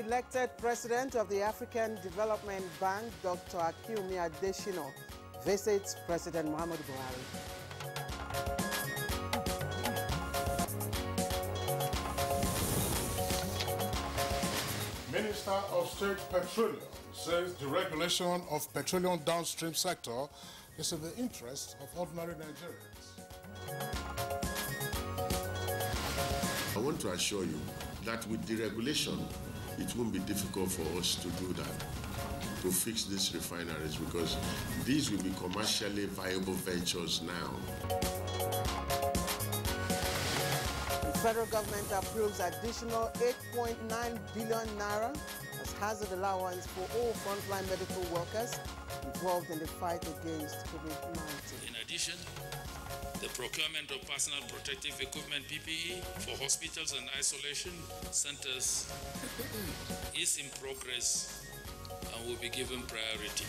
elected president of the African Development Bank, Dr. Akinwumi Adesina, visits President Muhammadu Buhari. Minister of State Petroleum says deregulation of petroleum downstream sector is in the interest of ordinary Nigerians. I want to assure you that with deregulation, it won't be difficult for us to do that, to fix these refineries, because these will be commercially viable ventures now. The federal government approves additional 8.9 billion naira as hazard allowance for all frontline medical workers involved in the fight against COVID-19. In addition, the procurement of personal protective equipment PPE for hospitals and isolation centers is in progress and will be given priority.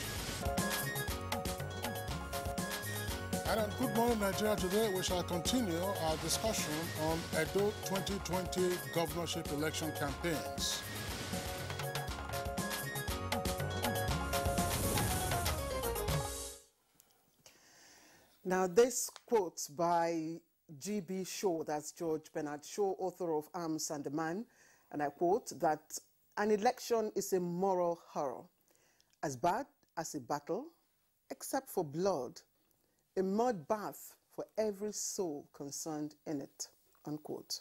And on Good Morning Nigeria today, we shall continue our discussion on Edo 2020 governorship election campaigns. Now, this quote by G.B. Shaw, that's George Bernard Shaw, author of Arms and the Man, and I quote, that an election is a moral horror, as bad as a battle, except for blood, a mud bath for every soul concerned in it, unquote.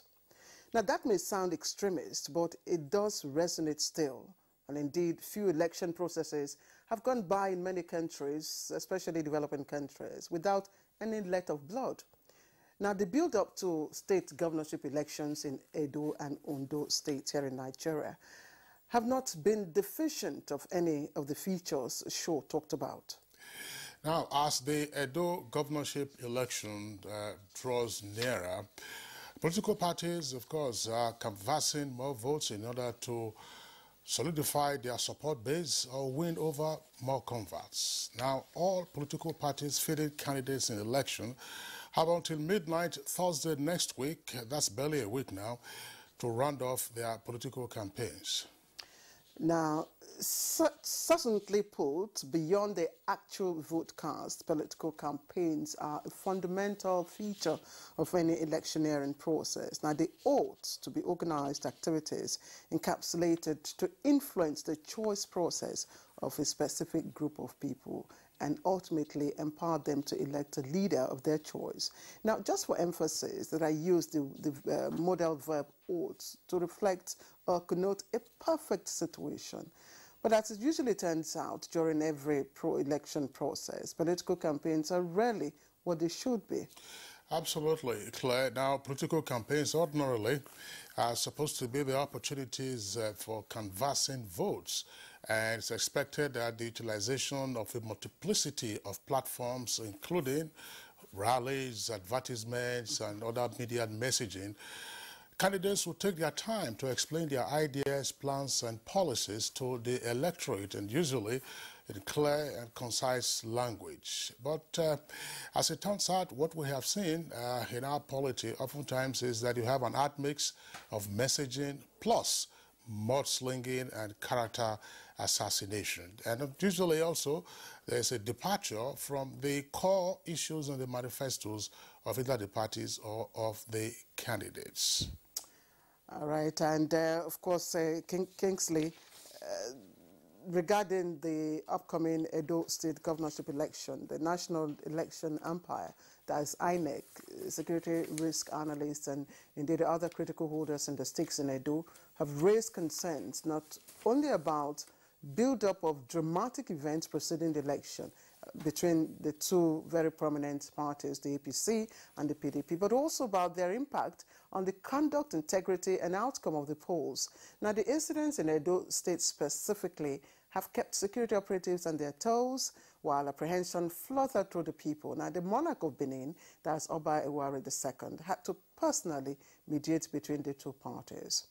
Now, that may sound extremist, but it does resonate still. And indeed, few election processes have gone by in many countries, especially developing countries, without any let of blood. Now, the build-up to state governorship elections in Edo and Ondo states here in Nigeria have not been deficient of any of the features Shaw talked about. Now, as the Edo governorship election draws nearer, political parties, of course, are canvassing more votes in order to solidify their support base or win over more converts. Now, all political parties fielding candidates in the election have until midnight Thursday next week, that's barely a week now, to round off their political campaigns. Now, succinctly put, beyond the actual vote cast, political campaigns are a fundamental feature of any electioneering process. Now, they ought to be organized activities encapsulated to influence the choice process of a specific group of people and ultimately empower them to elect a leader of their choice. Now, just for emphasis, that I use the modal verb ought to reflect or connote a perfect situation. But as it usually turns out during every pro-election process, political campaigns are rarely what they should be. Absolutely, Claire. Now, political campaigns ordinarily are supposed to be the opportunities for canvassing votes. And it's expected that the utilization of a multiplicity of platforms, including rallies, advertisements, and other media messaging, candidates will take their time to explain their ideas, plans, and policies to the electorate, and usually in clear and concise language. But as it turns out, what we have seen in our polity oftentimes is that you have an admix of messaging plus mudslinging and character assassination. And usually also there's a departure from the core issues and the manifestos of either the parties or of the candidates. All right, and of course, Kingsley, regarding the upcoming Edo State governorship election, the National Election Umpire, that is INEC, security risk analysts, and indeed other critical holders in the stakes in Edo have raised concerns not only about build-up of dramatic events preceding the election between the two very prominent parties, the APC and the PDP, but also about their impact on the conduct, integrity, and outcome of the polls. Now, the incidents in Edo State specifically have kept security operatives on their toes, while apprehension fluttered through the people. Now, the monarch of Benin, that's Oba Ewari II, had to personally mediate between the two parties.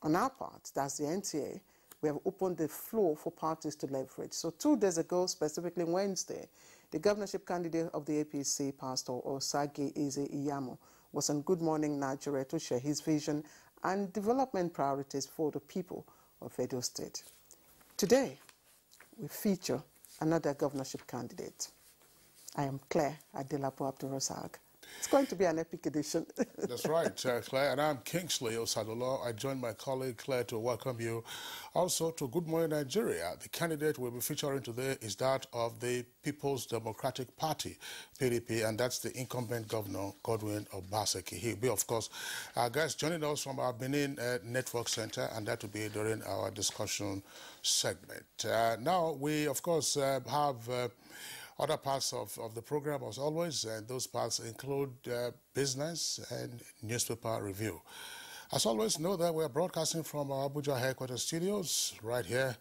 On our part, that's the NTA, we have opened the floor for parties to leverage. So 2 days ago, specifically Wednesday, the governorship candidate of the APC, Pastor Osage Eze Iyamo, was on Good Morning Nigeria to share his vision and development priorities for the people of Edo State. Today, we feature another governorship candidate. I am Claire Adelapo Abdurrazak. It's going to be an epic edition. That's right, Claire. And I'm Kingsley Osadola. I join my colleague Claire to welcome you also to Good Morning Nigeria. The candidate we'll be featuring today is that of the People's Democratic Party, PDP, and that's the incumbent governor, Godwin Obaseki. He'll be, of course, our guest joining us from our Benin Network Center, and that will be during our discussion segment. Now, we, of course, have other parts of the program, as always, and those parts include business and newspaper review. As always, know that we're broadcasting from our Abuja headquarters studios right here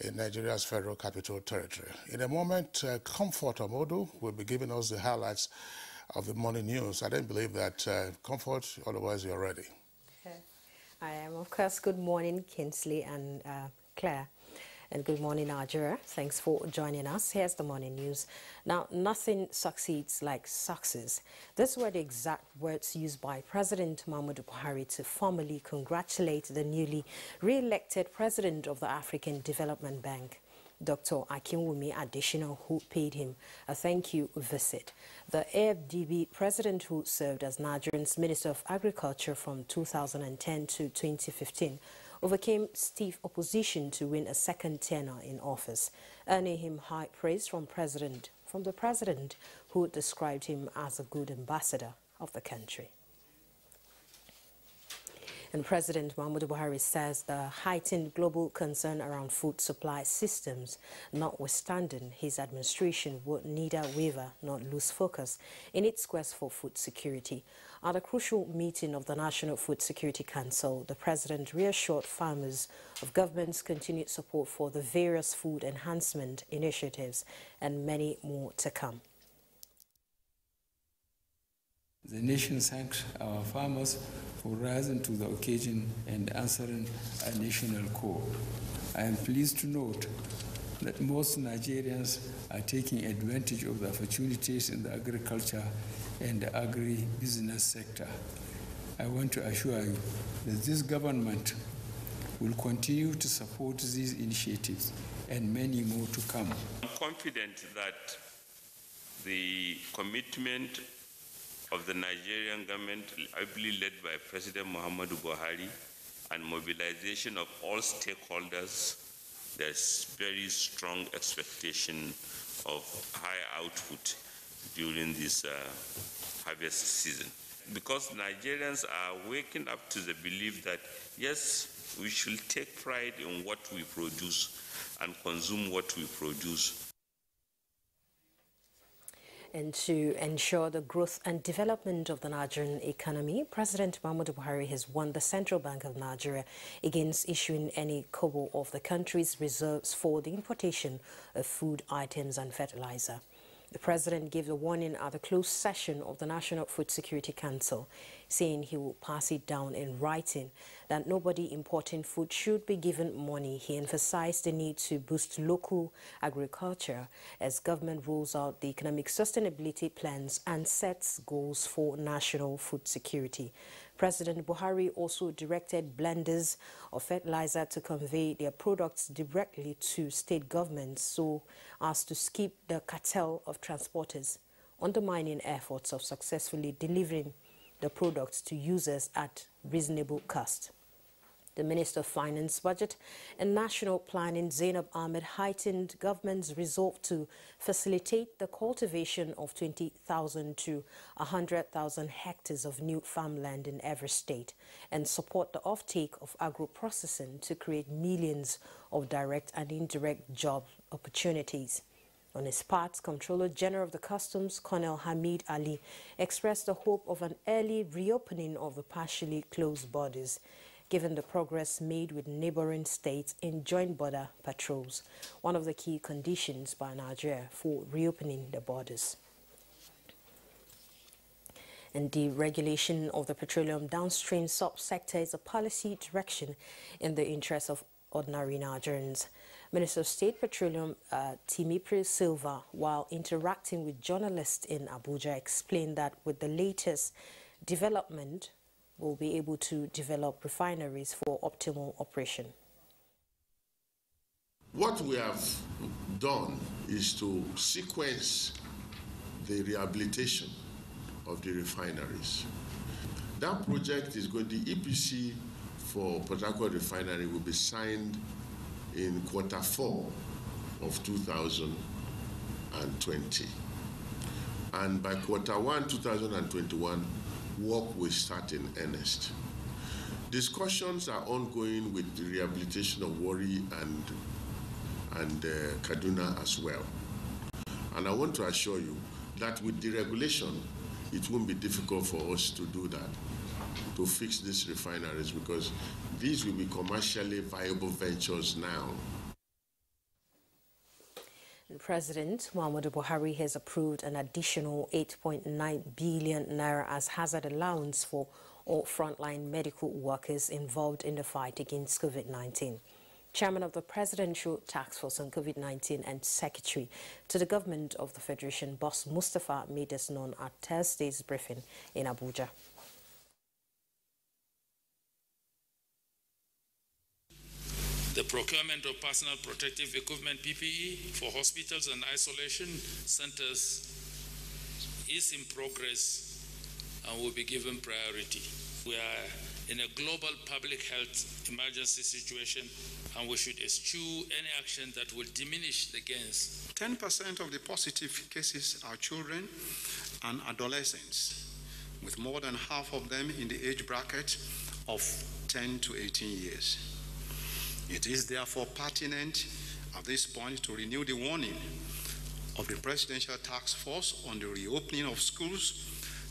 in Nigeria's Federal Capital Territory. In a moment, Comfort Omodu will be giving us the highlights of the morning news. I don't believe that Comfort, otherwise you're ready. I am, of course. Good morning, Kingsley and Claire. And good morning, Nigeria. Thanks for joining us. Here's the morning news. Now, nothing succeeds like success. These were the exact words used by President Muhammadu Buhari to formally congratulate the newly re-elected president of the African Development Bank, Dr. Akinwumi Adesina, who paid him a thank you visit. The AFDB president, who served as Nigerian's Minister of Agriculture from 2010 to 2015, overcame stiff opposition to win a second tenure in office, earning him high praise from the president, who described him as a good ambassador of the country. And President Muhammadu Buhari says the heightened global concern around food supply systems, notwithstanding, his administration would neither waver nor lose focus in its quest for food security. At a crucial meeting of the National Food Security Council, the president reassured farmers of government's continued support for the various food enhancement initiatives and many more to come. The nation thanks our farmers for rising to the occasion and answering a national call. I am pleased to note that most Nigerians are taking advantage of the opportunities in the agriculture and the agri-business sector. I want to assure you that this government will continue to support these initiatives and many more to come. I'm confident that the commitment of the Nigerian government, ably led by President Muhammadu Buhari, and mobilization of all stakeholders, there's very strong expectation of high output during this harvest season. Because Nigerians are waking up to the belief that, yes, we should take pride in what we produce and consume what we produce. And to ensure the growth and development of the Nigerian economy, President Muhammadu Buhari has warned the Central Bank of Nigeria against issuing any kobo of the country's reserves for the importation of food items and fertilizer. The president gave the warning at the closed session of the National Food Security Council, saying he will pass it down in writing that nobody importing food should be given money. He emphasized the need to boost local agriculture as government rolls out the economic sustainability plans and sets goals for national food security. President Buhari also directed blenders of fertilizer to convey their products directly to state governments so as to skip the cartel of transporters, undermining efforts of successfully delivering the products to users at reasonable cost. The Minister of Finance, Budget and National Planning, Zainab Ahmed, heightened government's resolve to facilitate the cultivation of 20,000 to 100,000 hectares of new farmland in every state and support the offtake of agro-processing to create millions of direct and indirect job opportunities. On his part, Comptroller General of the Customs, Colonel Hamid Ali, expressed the hope of an early reopening of the partially closed borders, given the progress made with neighboring states in joint border patrols, one of the key conditions by Nigeria for reopening the borders. And deregulation of the petroleum downstream subsector is a policy direction in the interest of ordinary Nigerians. Minister of State Petroleum Timipri Silva, while interacting with journalists in Abuja, explained that with the latest development, will be able to develop refineries for optimal operation. What we have done is to sequence the rehabilitation of the refineries. That project is going, the EPC for Port Harcourt Refinery will be signed in Q4 of 2020. And by Q1 2021, work will start in earnest. Discussions are ongoing with the rehabilitation of Warri and Kaduna as well. And I want to assure you that with deregulation, it won't be difficult for us to do that, to fix these refineries, because these will be commercially viable ventures now. President Muhammadu Buhari has approved an additional 8.9 billion naira as hazard allowance for all frontline medical workers involved in the fight against COVID-19. Chairman of the Presidential Task Force on COVID-19 and Secretary to the Government of the Federation, Boss Mustafa, made this known at Thursday's briefing in Abuja. The procurement of personal protective equipment PPE for hospitals and isolation centers is in progress and will be given priority. We are in a global public health emergency situation, and we should eschew any action that will diminish the gains. 10% of the positive cases are children and adolescents, with more than half of them in the age bracket of 10 to 18 years. It is therefore pertinent at this point to renew the warning of the Presidential Task Force on the reopening of schools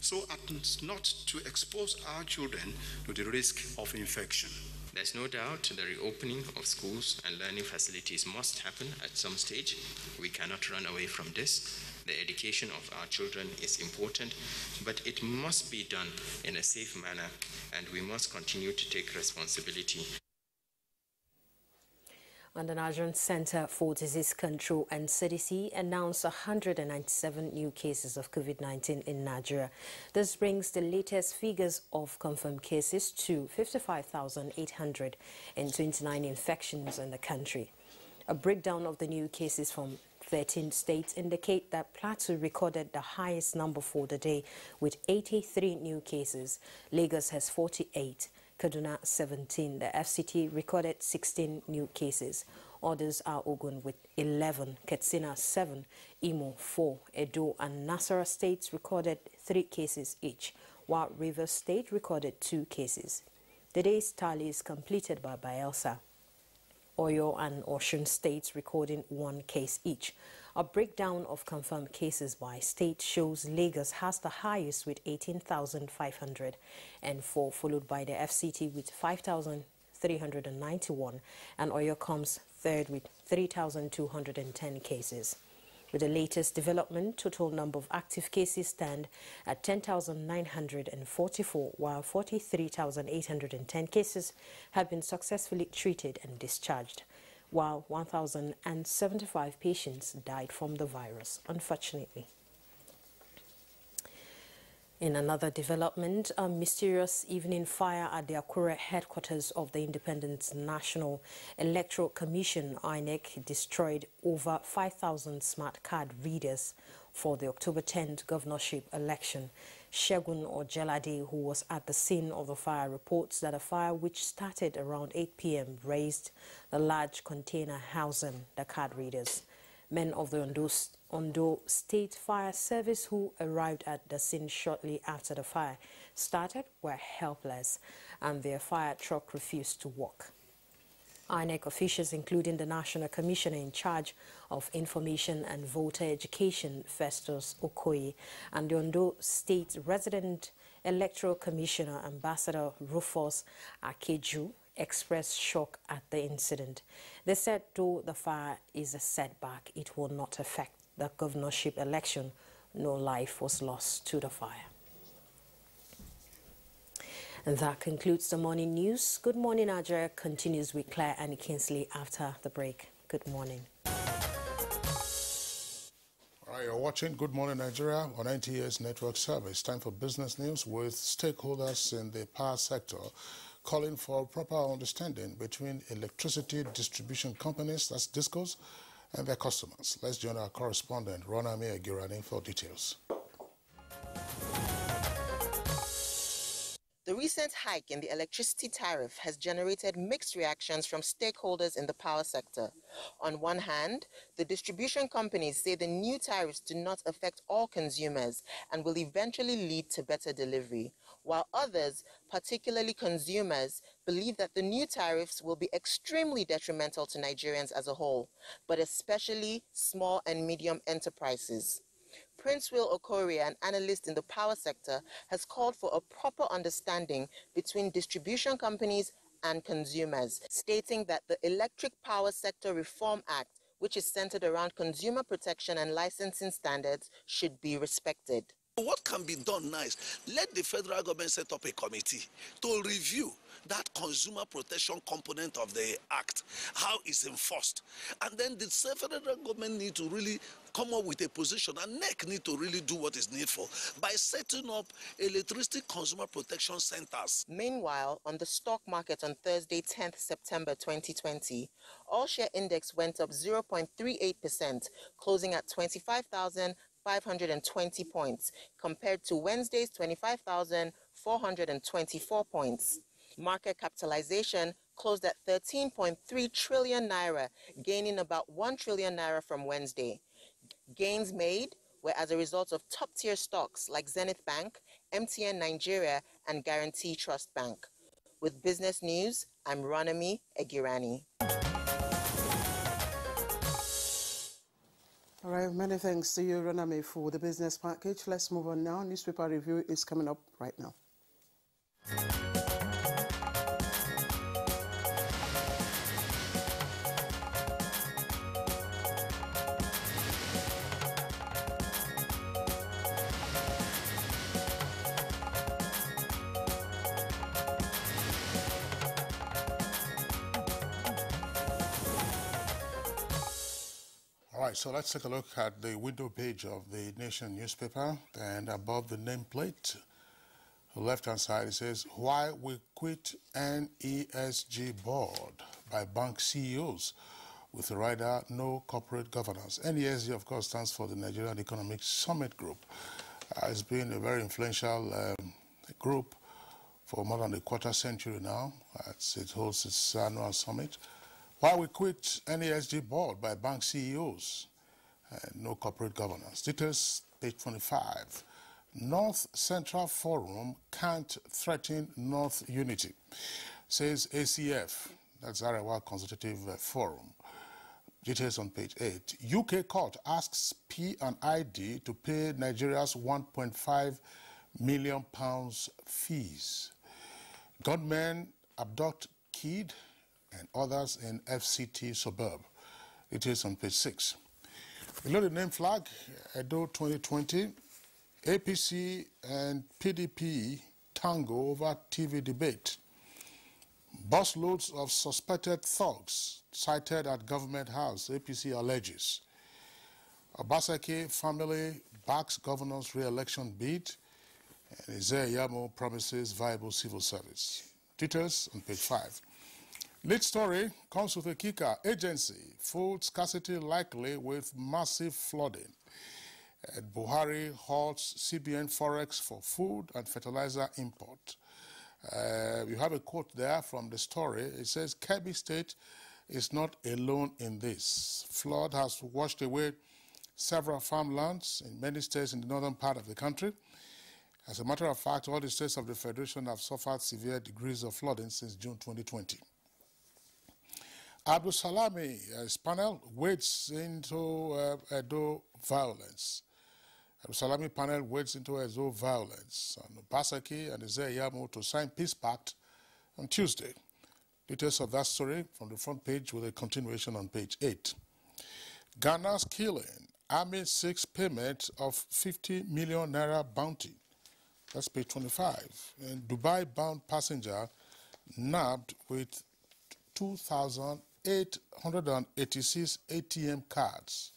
so as not to expose our children to the risk of infection. There's no doubt the reopening of schools and learning facilities must happen at some stage. We cannot run away from this. The education of our children is important, but it must be done in a safe manner, and we must continue to take responsibility. And the Nigerian Center for Disease Control and CDC announced 197 new cases of COVID-19 in Nigeria. This brings the latest figures of confirmed cases to 55,829 infections in the country. A breakdown of the new cases from 13 states indicate that Plateau recorded the highest number for the day with 83 new cases. Lagos has 48. Kaduna 17. The FCT recorded 16 new cases. Others are Ogun with 11, Katsina 7, Imo 4, Edo and Nasarawa states recorded 3 cases each, while Rivers State recorded 2 cases. The day's tally is completed by Bayelsa, Oyo and Osun states recording 1 case each. A breakdown of confirmed cases by state shows Lagos has the highest with 18,504, followed by the FCT with 5,391, and Oyo comes third with 3,210 cases. With the latest development, total number of active cases stand at 10,944, while 43,810 cases have been successfully treated and discharged, while 1,075 patients died from the virus, unfortunately. In another development, a mysterious evening fire at the Akure headquarters of the Independent National Electoral Commission, INEC, destroyed over 5,000 smart card readers for the October 10th governorship election. Shegun Ojelade, who was at the scene of the fire, reports that a fire which started around 8 p.m. razed the large container housing the card readers. Men of the Ondo State Fire Service who arrived at the scene shortly after the fire started were helpless, and their fire truck refused to work. INEC officials, including the National Commissioner in charge of Information and Voter Education, Festus Okoye, and the Ondo State Resident Electoral Commissioner, Ambassador Rufus Akeju, expressed shock at the incident. They said though the fire is a setback, it will not affect the governorship election. No life was lost to the fire. And that concludes the morning news. Good Morning Nigeria continues with Claire and Kinsley after the break. Good morning. All right, you're watching Good Morning Nigeria on NTA's network service. Time for business news with stakeholders in the power sector calling for proper understanding between electricity distribution companies, that's DISCOs, and their customers. Let's join our correspondent, Ronami Agirani, for details. The recent hike in the electricity tariff has generated mixed reactions from stakeholders in the power sector. On one hand, the distribution companies say the new tariffs do not affect all consumers and will eventually lead to better delivery, while others, particularly consumers, believe that the new tariffs will be extremely detrimental to Nigerians as a whole, but especially small and medium enterprises. Prince Will Okorie, an analyst in the power sector, has called for a proper understanding between distribution companies and consumers, stating that the Electric Power Sector Reform Act, which is centered around consumer protection and licensing standards, should be respected. What can be done now is let the federal government set up a committee to review that consumer protection component of the act, how it's enforced. And then the federal government need to really come up with a position, and NEC need to really do what is needful by setting up electricity consumer protection centers. Meanwhile, on the stock market on Thursday, 10th September 2020, all-share index went up 0.38%, closing at 25,520 points, compared to Wednesday's 25,424 points. Market capitalization closed at 13.3 trillion naira, gaining about 1 trillion naira from Wednesday. Gains made were as a result of top-tier stocks like Zenith Bank, MTN Nigeria, and Guarantee Trust Bank. With business news, I'm Ronami Agirani. All right, many thanks to you, Ronami, for the business package. Let's move on now. Newspaper review is coming up right now. All right, so let's take a look at the window page of the Nation newspaper, and above the nameplate, the left-hand side, it says, "Why we quit NESG board by bank CEOs with the rider no corporate governance." NESG, of course, stands for the Nigerian Economic Summit Group. It's been a very influential group for more than a quarter century now. It holds its annual summit. Why we quit NESG board by bank CEOs and no corporate governance. Details, page 25. North Central Forum can't threaten North unity, says ACF. That's Arewa Consultative Forum. Details on page 8. UK court asks P&ID to pay Nigeria's £1.5 million fees. Gunmen abduct kid and others in FCT suburb. Details on page 6. Below the name flag, Edo 2020, APC and PDP tango over TV debate. Busloads of suspected thugs cited at government house, APC alleges. Obaseki family backs governor's re-election bid, and Isaiah Yamo promises viable civil service. Details on page 5. Lead story comes with a kicker. Agency, food scarcity likely with massive flooding. And Buhari halts CBN Forex for food and fertilizer import. You have a quote there from the story. It says, Kebbi State is not alone in this. Flood has washed away several farmlands in many states in the northern part of the country. As a matter of fact, all the states of the Federation have suffered severe degrees of flooding since June 2020. Abdul Salami's panel wades into Edo violence. Abdul Salami panel wades into Edo violence. And Obaseki and Isaiah Yamo to sign peace pact on Tuesday. Details of that story from the front page with a continuation on page 8. Ghana's killing. Army seeks payment of 50 million naira bounty. That's page 25. And Dubai-bound passenger nabbed with 2,886 ATM cards.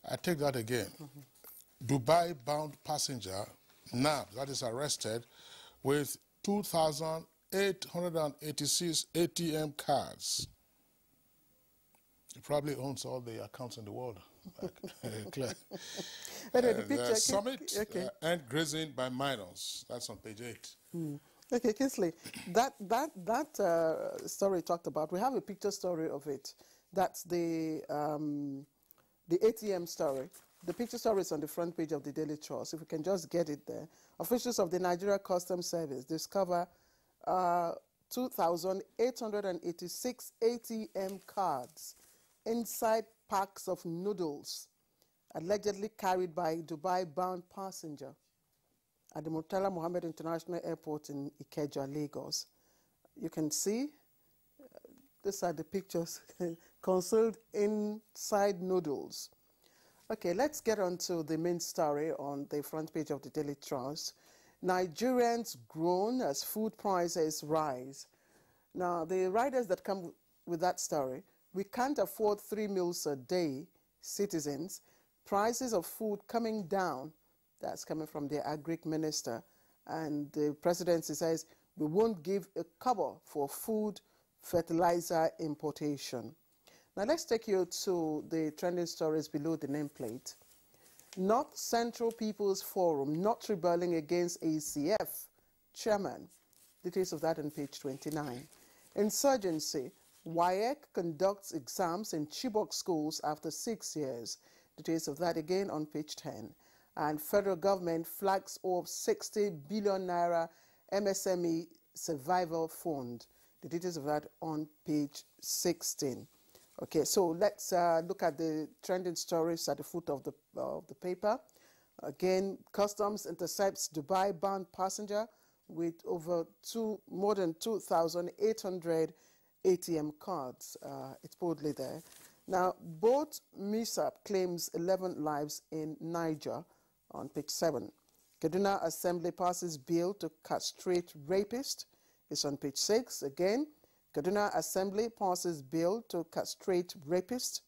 I take that again. Dubai-bound passenger nabbed, that is arrested, with 2,886 2,886 ATM cards. He probably owns all the accounts in the world. Claire. The summit and grazing by minors. That's on page 8. Okay, Kingsley, that story talked about, we have a picture story of it. That's the ATM story. The picture story is on the front page of the Daily Trust. If we can just get it there. Officials of the Nigeria Customs Service discover 2,886 ATM cards inside packs of noodles, allegedly carried by a Dubai-bound passenger at the Murtala Mohammed International Airport in Ikeja, Lagos. You can see, these are the pictures, concealed inside noodles. Okay, let's get on to the main story on the front page of the Daily Trust. Nigerians groan as food prices rise. Now, the writers that come with that story, we can't afford 3 meals a day, citizens. Prices of food coming down. That's coming from the Agric Minister. And the presidency says, we won't give a cover for food fertilizer importation. Now let's take you to the trending stories below the nameplate. North Central People's Forum not rebelling against ACF chairman. Details of that on page 29. Insurgency. WAEC conducts exams in Chibok schools after 6 years. Details of that again on page 10. And federal government flags off 60 billion naira MSME survival fund. The details of that on page 16. Okay, so let's look at the trending stories at the foot of the paper. Again, Customs intercepts Dubai-bound passenger with more than 2,800 ATM cards. It's boldly there. Now, boat mishap claims 11 lives in Niger on page 7. Kaduna Assembly passes bill to castrate rapist. It's on page 6. Again, Kaduna Assembly passes bill to castrate rapist.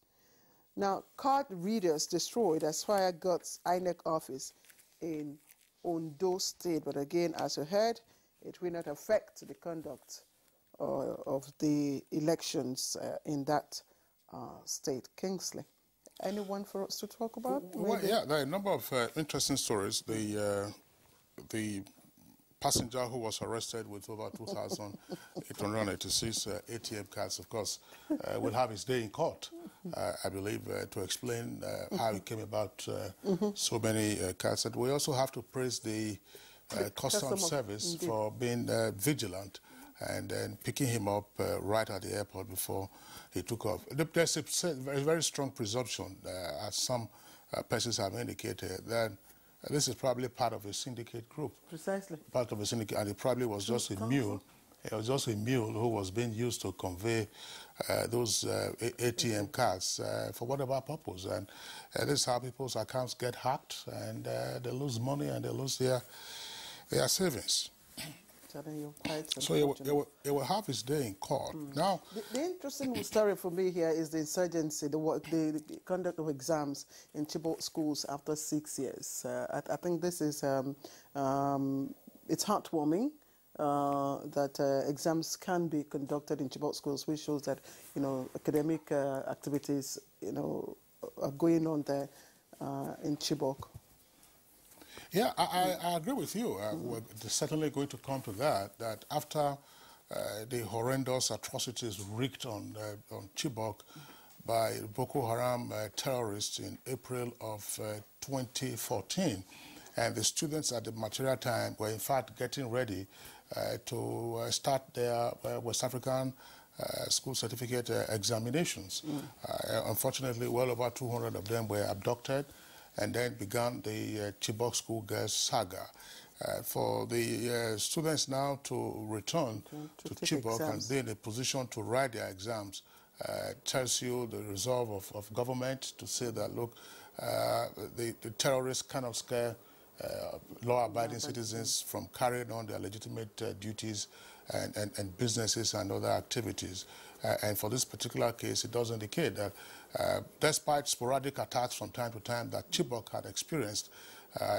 Now, card readers destroyed as fire guts INEC office in Ondo State. But again, as you heard, it will not affect the conduct of the elections in that state. Kingsley, anyone for us to talk about? Well, yeah, there are a number of interesting stories. The passenger who was arrested with over 2,886 ATM cards, of course, will have his day in court, I believe, to explain how it came about so many cards. And we also have to praise the Customs Service for being vigilant and then picking him up right at the airport before he took off. There's a very strong presumption, as some persons have indicated, that this is probably part of a syndicate group. Precisely. Part of a syndicate, and it probably was just a mule. It was just a mule who was being used to convey those ATM cards for whatever purpose. And this is how people's accounts get hacked, and they lose money and they lose their savings. So it will have its day in court. Now, the interesting story for me here is the insurgency, the conduct of exams in Chibok schools after 6 years. I think this is it's heartwarming that exams can be conducted in Chibok schools, which shows that academic activities are going on there in Chibok. Yeah, I agree with you. We're certainly going to come to that after the horrendous atrocities wreaked on Chibok by Boko Haram terrorists in April of 2014. And the students at the material time were in fact getting ready to start their West African school certificate examinations. Unfortunately, well over 200 of them were abducted, and then began the Chibok school girls saga. For the students now to return to Chibok and be in a position to write their exams tells you the resolve of government to say that, look, the terrorists cannot scare law-abiding citizens from carrying on their legitimate duties and businesses and other activities. And for this particular case, it does indicate that despite sporadic attacks from time to time that Chibok had experienced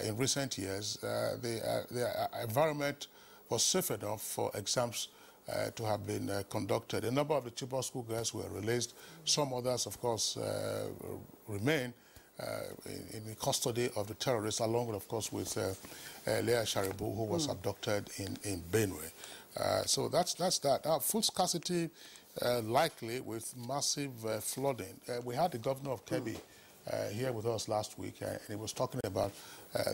in recent years, the environment was safe enough for exams to have been conducted. A number of the Chibok schoolgirls were released. Some others, of course, remain in the custody of the terrorists, along with, of course, with Leah Sharibu, who was abducted in Benue. So that's that. Now, food scarcity likely with massive flooding. We had the governor of Kebbi here with us last week, and he was talking about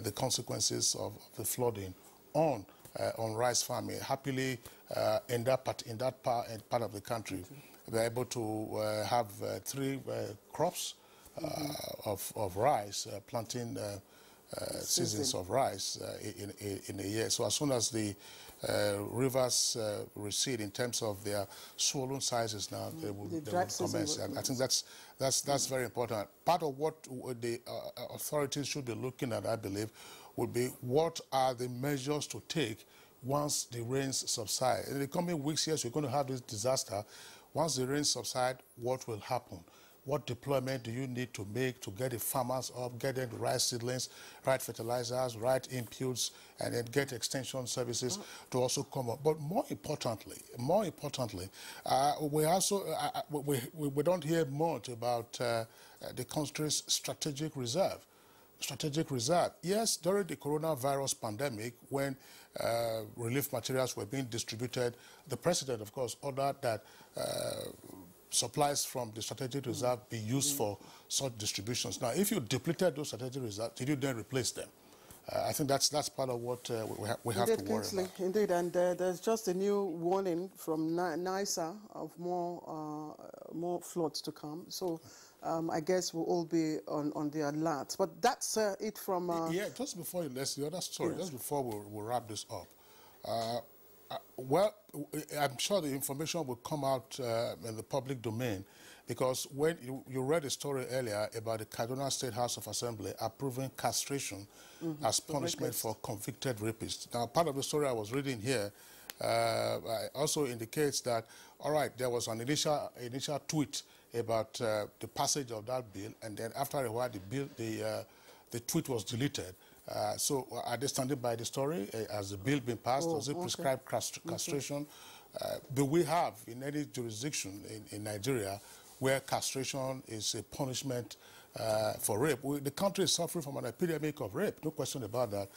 the consequences of the flooding on rice farming. Happily, in that part of the country, they're able to have 3 crops of rice, planting seasons of rice in a year. So as soon as the rivers recede in terms of their swollen sizes now, they will commence. I think that's very important. Part of what the authorities should be looking at, I believe, would be what are the measures to take once the rains subside. In the coming weeks, yes, we're going to have this disaster. Once the rains subside, what will happen? What deployment do you need to make to get the farmers up, get them the right seedlings, right fertilizers, right inputs, and then get extension services to also come up? But more importantly, we also we don't hear much about the country's strategic reserve. Yes, during the coronavirus pandemic, when relief materials were being distributed, the president, of course, ordered that supplies from the strategic reserve be used for such distributions. Now, if you depleted those strategic reserves, did you then replace them? I think that's part of what we have to worry about. Indeed, and there's just a new warning from NISA of more floods to come. So I guess we'll all be on the alert. But that's it from... Yeah, just before you let's the other story, yes. Just before we'll wrap this up. Well, I'm sure the information will come out in the public domain, because when you read a story earlier about the Kaduna State House of Assembly approving castration as punishment for convicted rapists. Now, part of the story I was reading here also indicates that, all right, there was an initial tweet about the passage of that bill, and then after a while, the tweet was deleted. So are they standing by the story? Has the bill been passed? Does it prescribe castration? Do we have in any jurisdiction in Nigeria where castration is a punishment for rape? The country is suffering from an epidemic of rape, no question about that.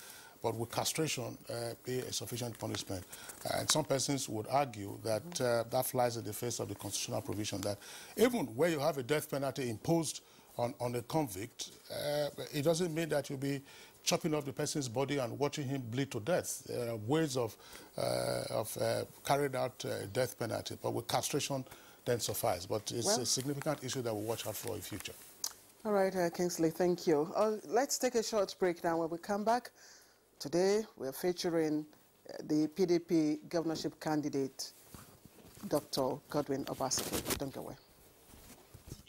But would castration be a sufficient punishment? And some persons would argue that that flies in the face of the constitutional provision that even where you have a death penalty imposed on a convict, it doesn't mean that you'll be chopping off the person's body and watching him bleed to death. There are ways of carrying out death penalty, but with castration then suffice. But it's a significant issue that we'll watch out for in future. All right, Kingsley, thank you. Let's take a short break now. When we come back, today we're featuring the PDP governorship candidate, Dr. Godwin Obaseki. Don't go away.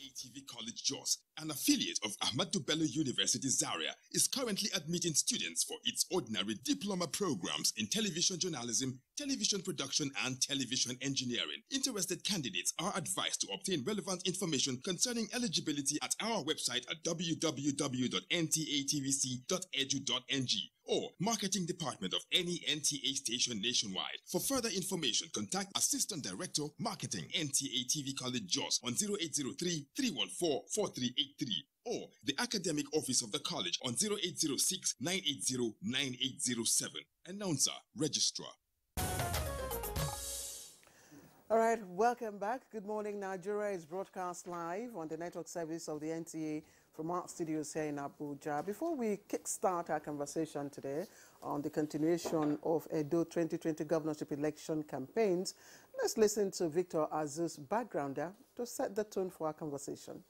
NTA College Jos, an affiliate of Ahmadu Bello University Zaria, is currently admitting students for its ordinary diploma programs in television journalism, television production, and television engineering. Interested candidates are advised to obtain relevant information concerning eligibility at our website at www.ntatvc.edu.ng or marketing department of any NTA station nationwide. For further information, contact Assistant Director, Marketing, NTA TV College Jos on 0803-314-4383 or the Academic Office of the College on 0806-980-9807. Announcer, Registrar. All right, welcome back. Good morning. Nigeria is broadcast live on the network service of the NTA from our studios here in Abuja. Before we kickstart our conversation today on the continuation of Edo 2020 governorship election campaigns, let's listen to Victor Azu's backgrounder to set the tone for our conversation.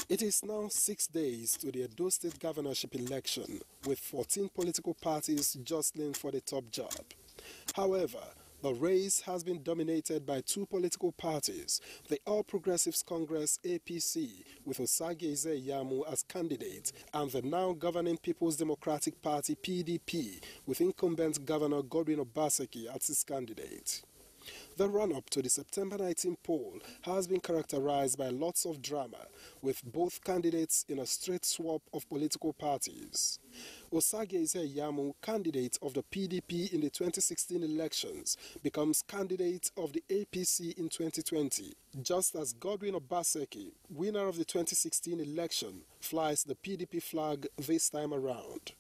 It is now 6 days to the Edo State governorship election, with 14 political parties jostling for the top job. However, the race has been dominated by two political parties, the All Progressives Congress APC with Osage Yamu as candidate and the now governing People's Democratic Party PDP with incumbent Governor Godwin Obaseki as its candidate. The run-up to the September 19 poll has been characterized by lots of drama, with both candidates in a straight swap of political parties. Osagie Yamu, candidate of the PDP in the 2016 elections, becomes candidate of the APC in 2020, just as Godwin Obaseki, winner of the 2016 election, flies the PDP flag this time around.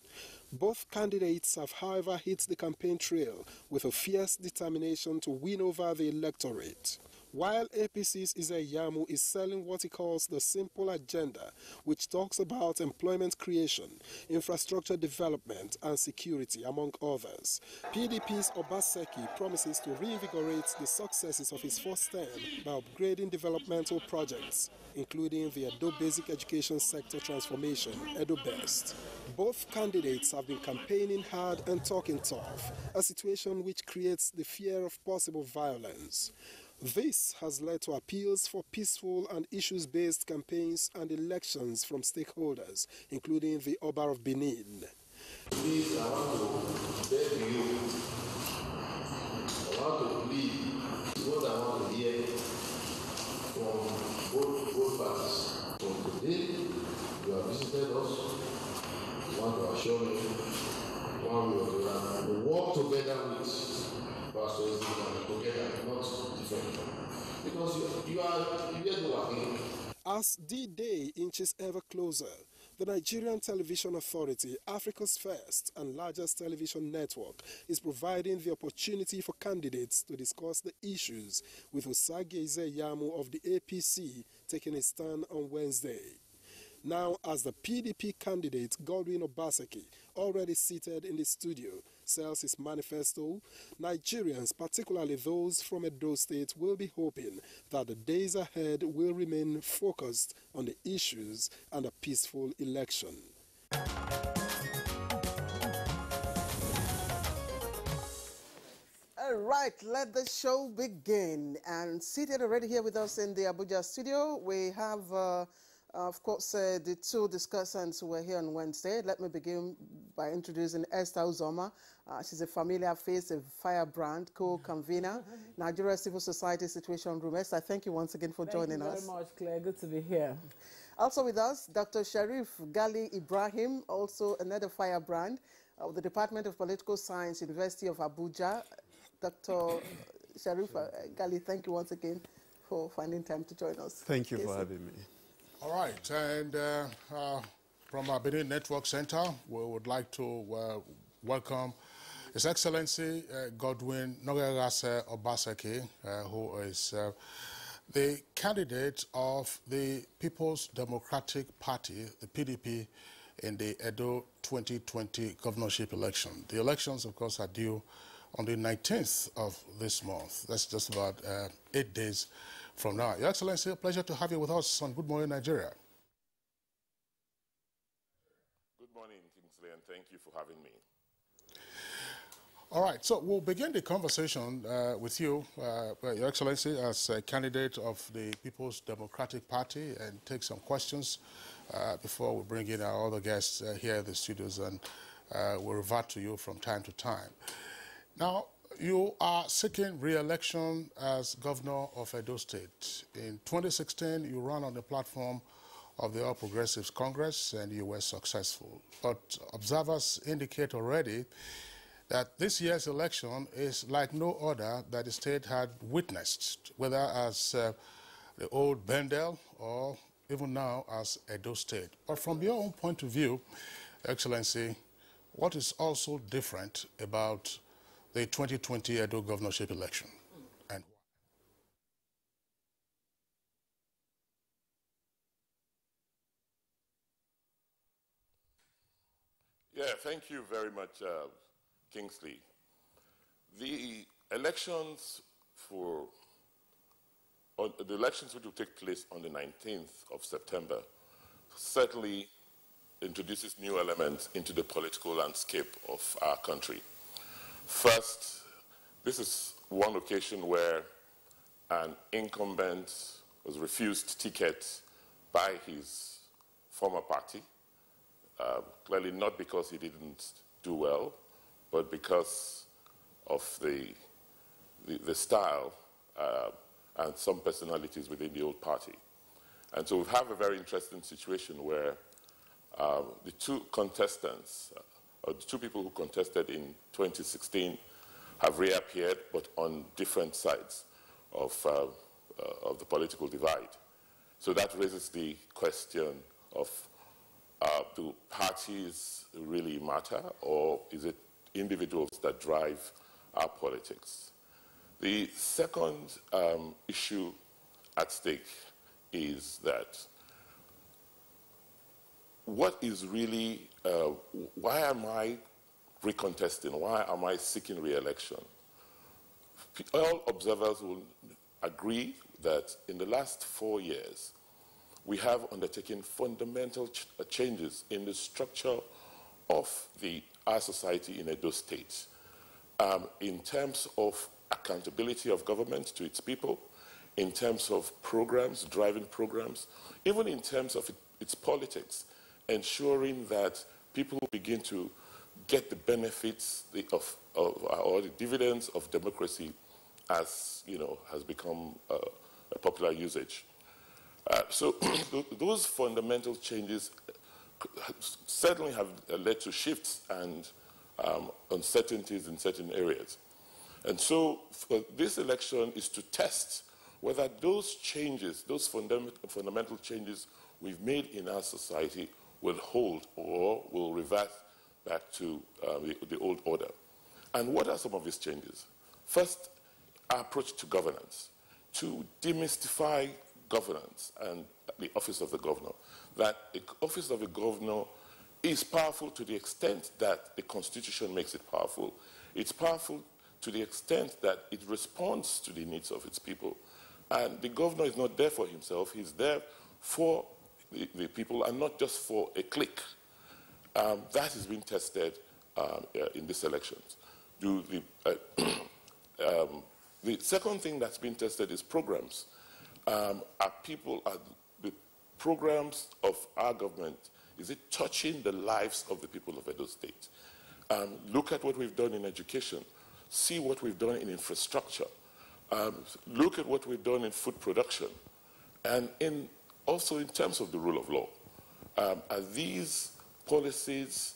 Both candidates have, however, hit the campaign trail with a fierce determination to win over the electorate. While APC's Yamu is selling what he calls the simple agenda, which talks about employment creation, infrastructure development and security, among others, PDP's Obaseki promises to reinvigorate the successes of his first term by upgrading developmental projects, including the Edo Basic Education Sector Transformation, Edo Best. Both candidates have been campaigning hard and talking tough, a situation which creates the fear of possible violence. This has led to appeals for peaceful and issues-based campaigns and elections from stakeholders, including the Oba of Benin. Please, I want to beg you, I want to plead what I want to hear from both parties. From today, you have visited us, you want to assure me one way or the other. We work together with pastors together, not different. Because you are working. As D-Day inches ever closer, the Nigerian Television Authority, Africa's first and largest television network, is providing the opportunity for candidates to discuss the issues, with Osagie Yamu of the APC taking a stand on Wednesday. Now, as the PDP candidate Godwin Obaseki, already seated in the studio, sells his manifesto, Nigerians, particularly those from Edo State, will be hoping that the days ahead will remain focused on the issues and a peaceful election. All right, let the show begin. And seated already here with us in the Abuja studio, we have of course, the two discussants who were here on Wednesday. Let me begin by introducing Esther Uzoma. She's a familiar face, a firebrand, co-convener, Nigeria Civil Society Situation Room. Esther, thank you once again for joining us. Thank you very much, Claire. Good to be here. Also with us, Dr. Sharif Gali Ibrahim, also another firebrand of the Department of Political Science, University of Abuja. Dr. Sharif Gali, thank you once again for finding time to join us. Thank you for having me. All right, and from our Benin Network Center, we would like to welcome His Excellency Godwin Nogagase Obaseki, who is the candidate of the People's Democratic Party, the PDP, in the Edo 2020 governorship election. The elections, of course, are due on the 19th of this month. That's just about 8 days from now. Your Excellency, a pleasure to have you with us on Good Morning Nigeria. Good morning, Kingsley, and thank you for having me. All right, so we'll begin the conversation with you, Your Excellency, as a candidate of the People's Democratic Party, and take some questions before we bring in our other guests here in the studios, and we'll revert to you from time to time. Now, you are seeking re-election as governor of Edo State. In 2016, you ran on the platform of the All Progressives Congress, and you were successful. But observers indicate already that this year's election is like no other that the state had witnessed, whether as the old Bendel or even now as Edo State. But from your own point of view, Excellency, what is also different about the 2020 Edo governorship election, and why? Yeah, thank you very much, Kingsley. The elections which will take place on the 19th of September certainly introduces new elements into the political landscape of our country. First, this is one occasion where an incumbent was refused ticket by his former party, clearly not because he didn't do well, but because of the style and some personalities within the old party. And so we have a very interesting situation where the two contestants, or the two people who contested in 2016 have reappeared, but on different sides of the political divide. So that raises the question of, do parties really matter, or is it individuals that drive our politics? The second issue at stake is that what is really, why am I recontesting? Why am I seeking re-election? All observers will agree that in the last 4 years, we have undertaken fundamental changes in the structure of our society in Edo State, in terms of accountability of government to its people, in terms of programs, driving programs, even in terms of its politics, ensuring that people begin to get the benefits or the dividends of democracy, as has become a popular usage. So those fundamental changes certainly have led to shifts and uncertainties in certain areas. And so this election is to test whether those changes, those fundamental changes we've made in our society will hold or will revert back to the old order. And what are some of these changes? First, our approach to governance, to demystify governance and the office of the governor, that the office of the governor is powerful to the extent that the Constitution makes it powerful. It's powerful to the extent that it responds to the needs of its people. And the governor is not there for himself, he's there for the people and not just for a clique. That is being tested in these elections. The second thing that's been tested is programs. The programs of our government, is it touching the lives of the people of Edo State? Look at what we've done in education. See what we've done in infrastructure. Look at what we've done in food production. And also in terms of the rule of law. Are these policies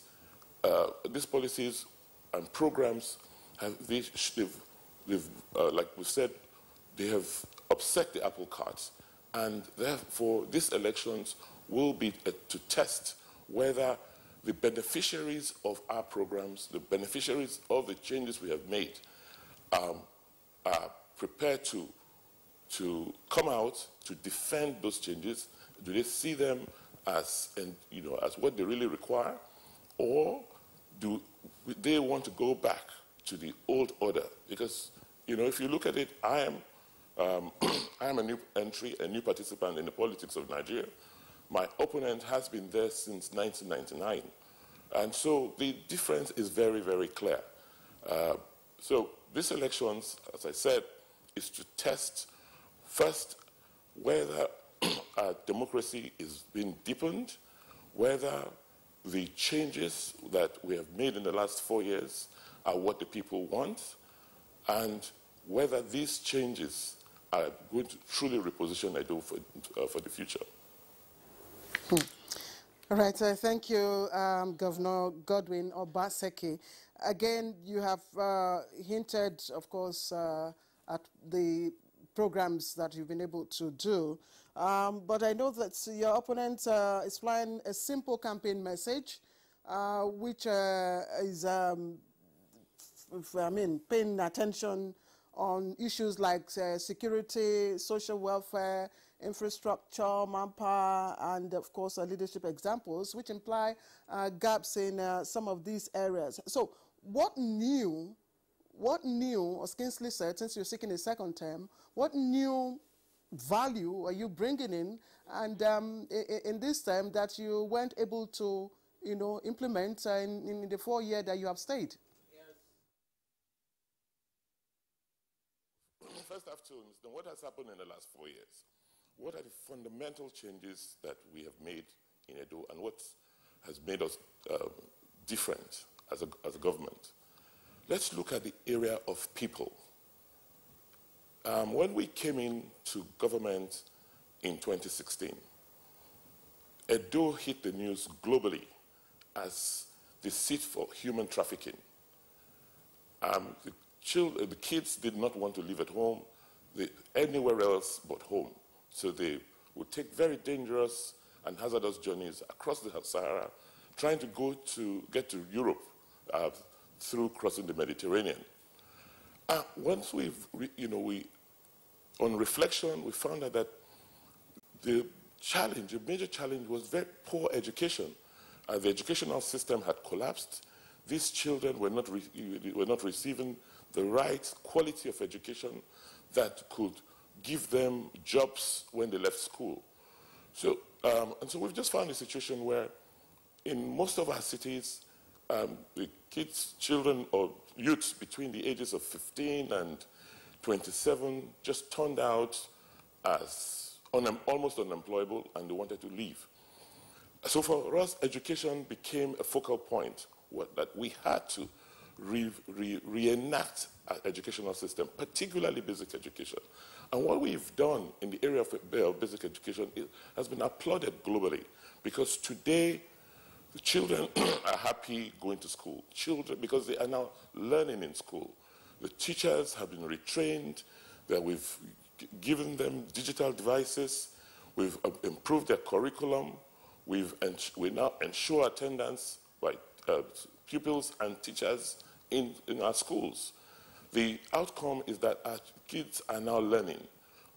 and programs, like we said, they have upset the apple cart, and therefore these elections will be to test whether the beneficiaries of our programs, the beneficiaries of the changes we have made, are prepared to come out to defend those changes. Do they see them as what they really require, or do they want to go back to the old order? Because if you look at it, I am a new entry, a new participant in the politics of Nigeria. My opponent has been there since 1999. And so the difference is very, very clear. So these elections, as I said, is to test first whether our democracy is being deepened, whether the changes that we have made in the last 4 years are what the people want, and whether these changes are going to truly reposition Edo for the future. All right, thank you, Governor Godwin Obaseki. Again, you have hinted, of course, at the programs that you've been able to do. But I know that your opponent is flying a simple campaign message, which is, paying attention on issues like security, social welfare, infrastructure, manpower, and of course leadership examples, which imply gaps in some of these areas. So what new, as Kingsley said, since you're seeking a second term, what new value are you bringing in, and in this term that you weren't able to, implement in the 4 years that you have stayed? First have to understand what has happened in the last 4 years. What are the fundamental changes that we have made in Edo, and what has made us different as a government? Let's look at the area of people. When we came into government in 2016, Edo hit the news globally as the seat for human trafficking. The kids did not want to live at home, anywhere else but home. So they would take very dangerous and hazardous journeys across the Sahara, trying to get to Europe through crossing the Mediterranean. Once on reflection, we found out that the major challenge was very poor education. The educational system had collapsed. These children were not receiving the right quality of education that could give them jobs when they left school. So we've just found a situation where in most of our cities, the children or youths between the ages of 15 and 27 just turned out as almost unemployable, and they wanted to leave. So for us, education became a focal point that we had to reenact our educational system, particularly basic education. And what we've done in the area of basic education has been applauded globally, because today the children are happy going to school, because they are now learning in school. The teachers have been retrained, that we've given them digital devices, we've improved their curriculum, we now ensure attendance by pupils and teachers in our schools. The outcome is that our kids are now learning.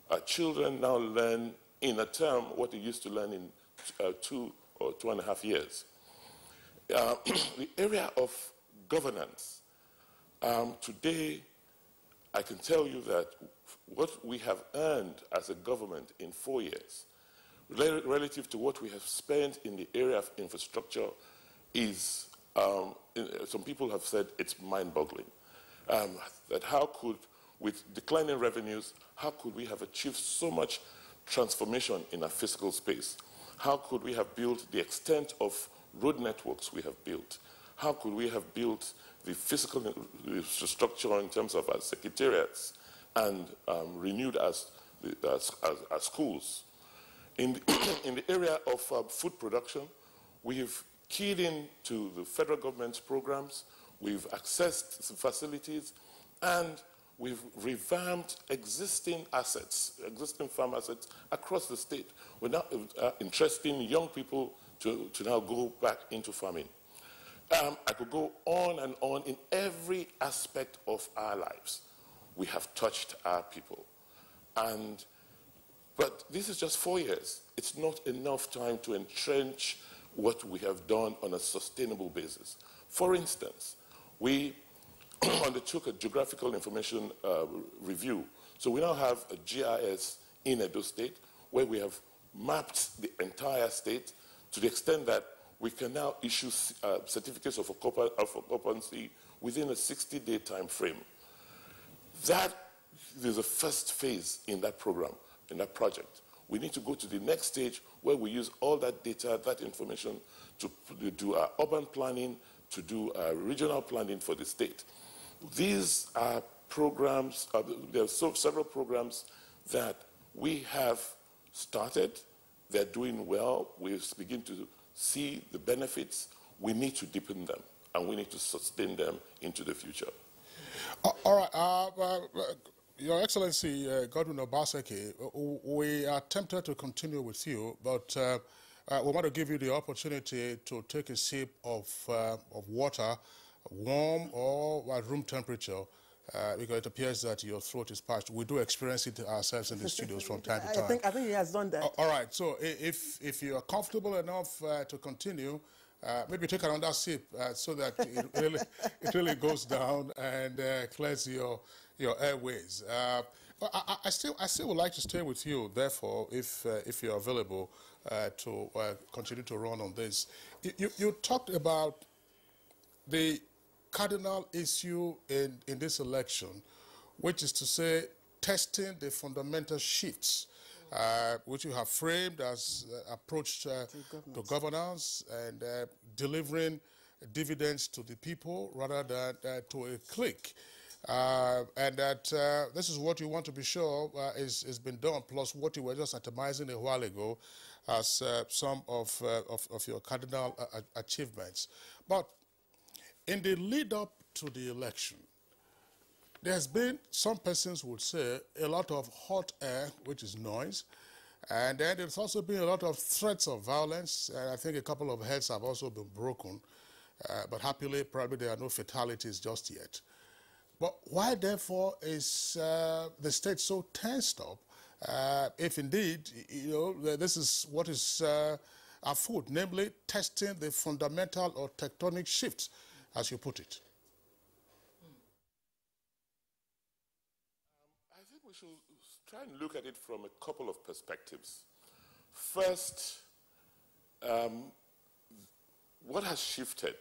Our children now learn in a term what they used to learn in 2 or 2.5 years. The area of governance, today I can tell you that what we have earned as a government in 4 years, relative to what we have spent in the area of infrastructure, is, some people have said it's mind-boggling. That how could, with declining revenues, how could we have achieved so much transformation in our physical space? How could we have built the extent of road networks we have built? How could we have built the physical infrastructure in terms of our secretariats and renewed as schools? In the area of food production, we've keyed into the federal government's programs, we've accessed facilities, and we've revamped existing farm assets across the state. We're now interesting young people to now go back into farming. I could go on and on. In every aspect of our lives, we have touched our people. But this is just 4 years. It's not enough time to entrench what we have done on a sustainable basis. For instance, we undertook a geographical information review. So we now have a GIS in Edo State where we have mapped the entire state to the extent that we can now issue certificates of occupancy within a 60-day time frame. That is the first phase in that program, in that project. We need to go to the next stage where we use all that data, that information, to do our urban planning, to do our regional planning for the state. These are programs, there are several programs that we have started. They're doing well. We begin to see the benefits. We need to deepen them, and we need to sustain them into the future. All right. Your Excellency, Godwin Obaseki, we are tempted to continue with you, but we want to give you the opportunity to take a sip of water, warm or at room temperature, because it appears that your throat is parched. We do experience it ourselves in the studios from time to time. I think he has done that. All right. So if you are comfortable enough to continue, maybe take another sip so that it really goes down and clears your airways. I still would like to stay with you, therefore, if you're available to continue to run on this. You talked about the cardinal issue in this election, which is to say testing the fundamental shifts which you have framed as approach to governance and delivering dividends to the people rather than to a clique. and that this is what you want to be sure is been done, plus what you were just atomizing a while ago as some of your cardinal achievements. But in the lead up to the election, there's been, some persons would say, a lot of hot air, which is noise, and then there's also been a lot of threats of violence, and I think a couple of heads have also been broken, but happily, probably there are no fatalities just yet. But why, therefore, is the state so tensed up if indeed, this is what is afoot, namely testing the fundamental or tectonic shifts, as you put it? I think we should try and look at it from a couple of perspectives. First, what has shifted?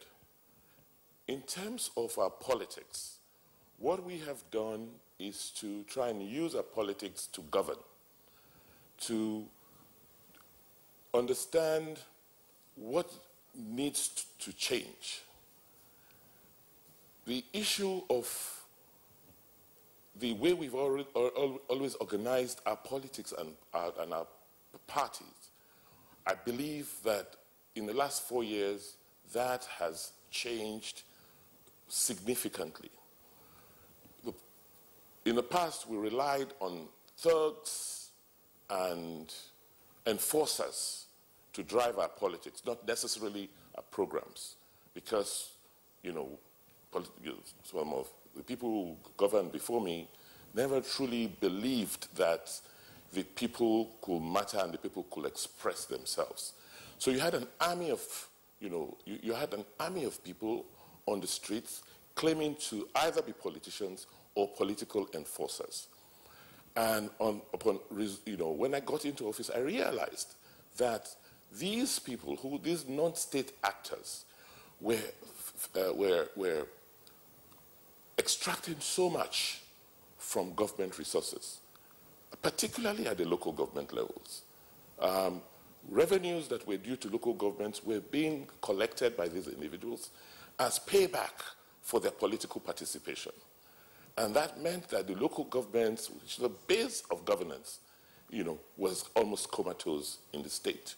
In terms of our politics, what we have done is to try and use our politics to govern, to understand what needs to change. The issue of the way we've always organized our politics and our parties, I believe that in the last 4 years, that has changed significantly. In the past, we relied on thugs and enforcers to drive our politics, not necessarily our programs, because, some of the people who governed before me never truly believed that the people could matter and the people could express themselves. So you had an army of, you had an army of people on the streets claiming to either be politicians or political enforcers. And when I got into office, I realized that these people, these non-state actors, were extracting so much from government resources, particularly at the local government levels. Revenues that were due to local governments were being collected by these individuals as payback for their political participation. And that meant that the local governments, which is the base of governance, was almost comatose in the state.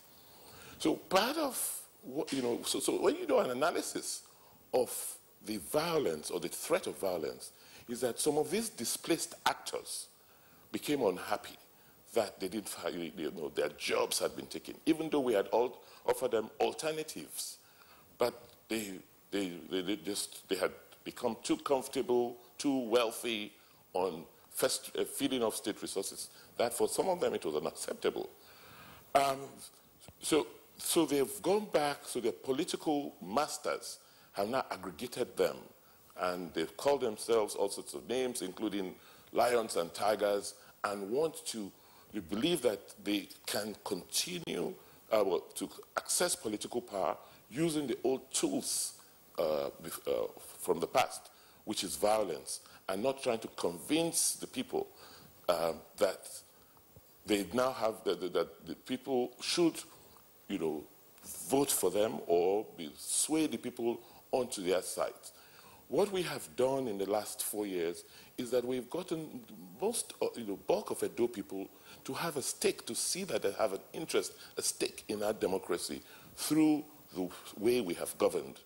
So part of what, so when you do an analysis of the violence or the threat of violence, is that some of these displaced actors became unhappy that they didn't, their jobs had been taken, even though we had offered them alternatives. But they had become too comfortable, too wealthy on feeding off state resources, that for some of them it was unacceptable. So they've gone back, so their political masters have now aggregated them, and they've called themselves all sorts of names, including lions and tigers, and want to believe that they can continue to access political power using the old tools from the past, which is violence, and not trying to convince the people that they now have, that the people should, vote for them or sway the people onto their side. What we have done in the last 4 years is that we've gotten most, bulk of Edo people to have a stake, to see that they have an interest, a stake in our democracy through the way we have governed.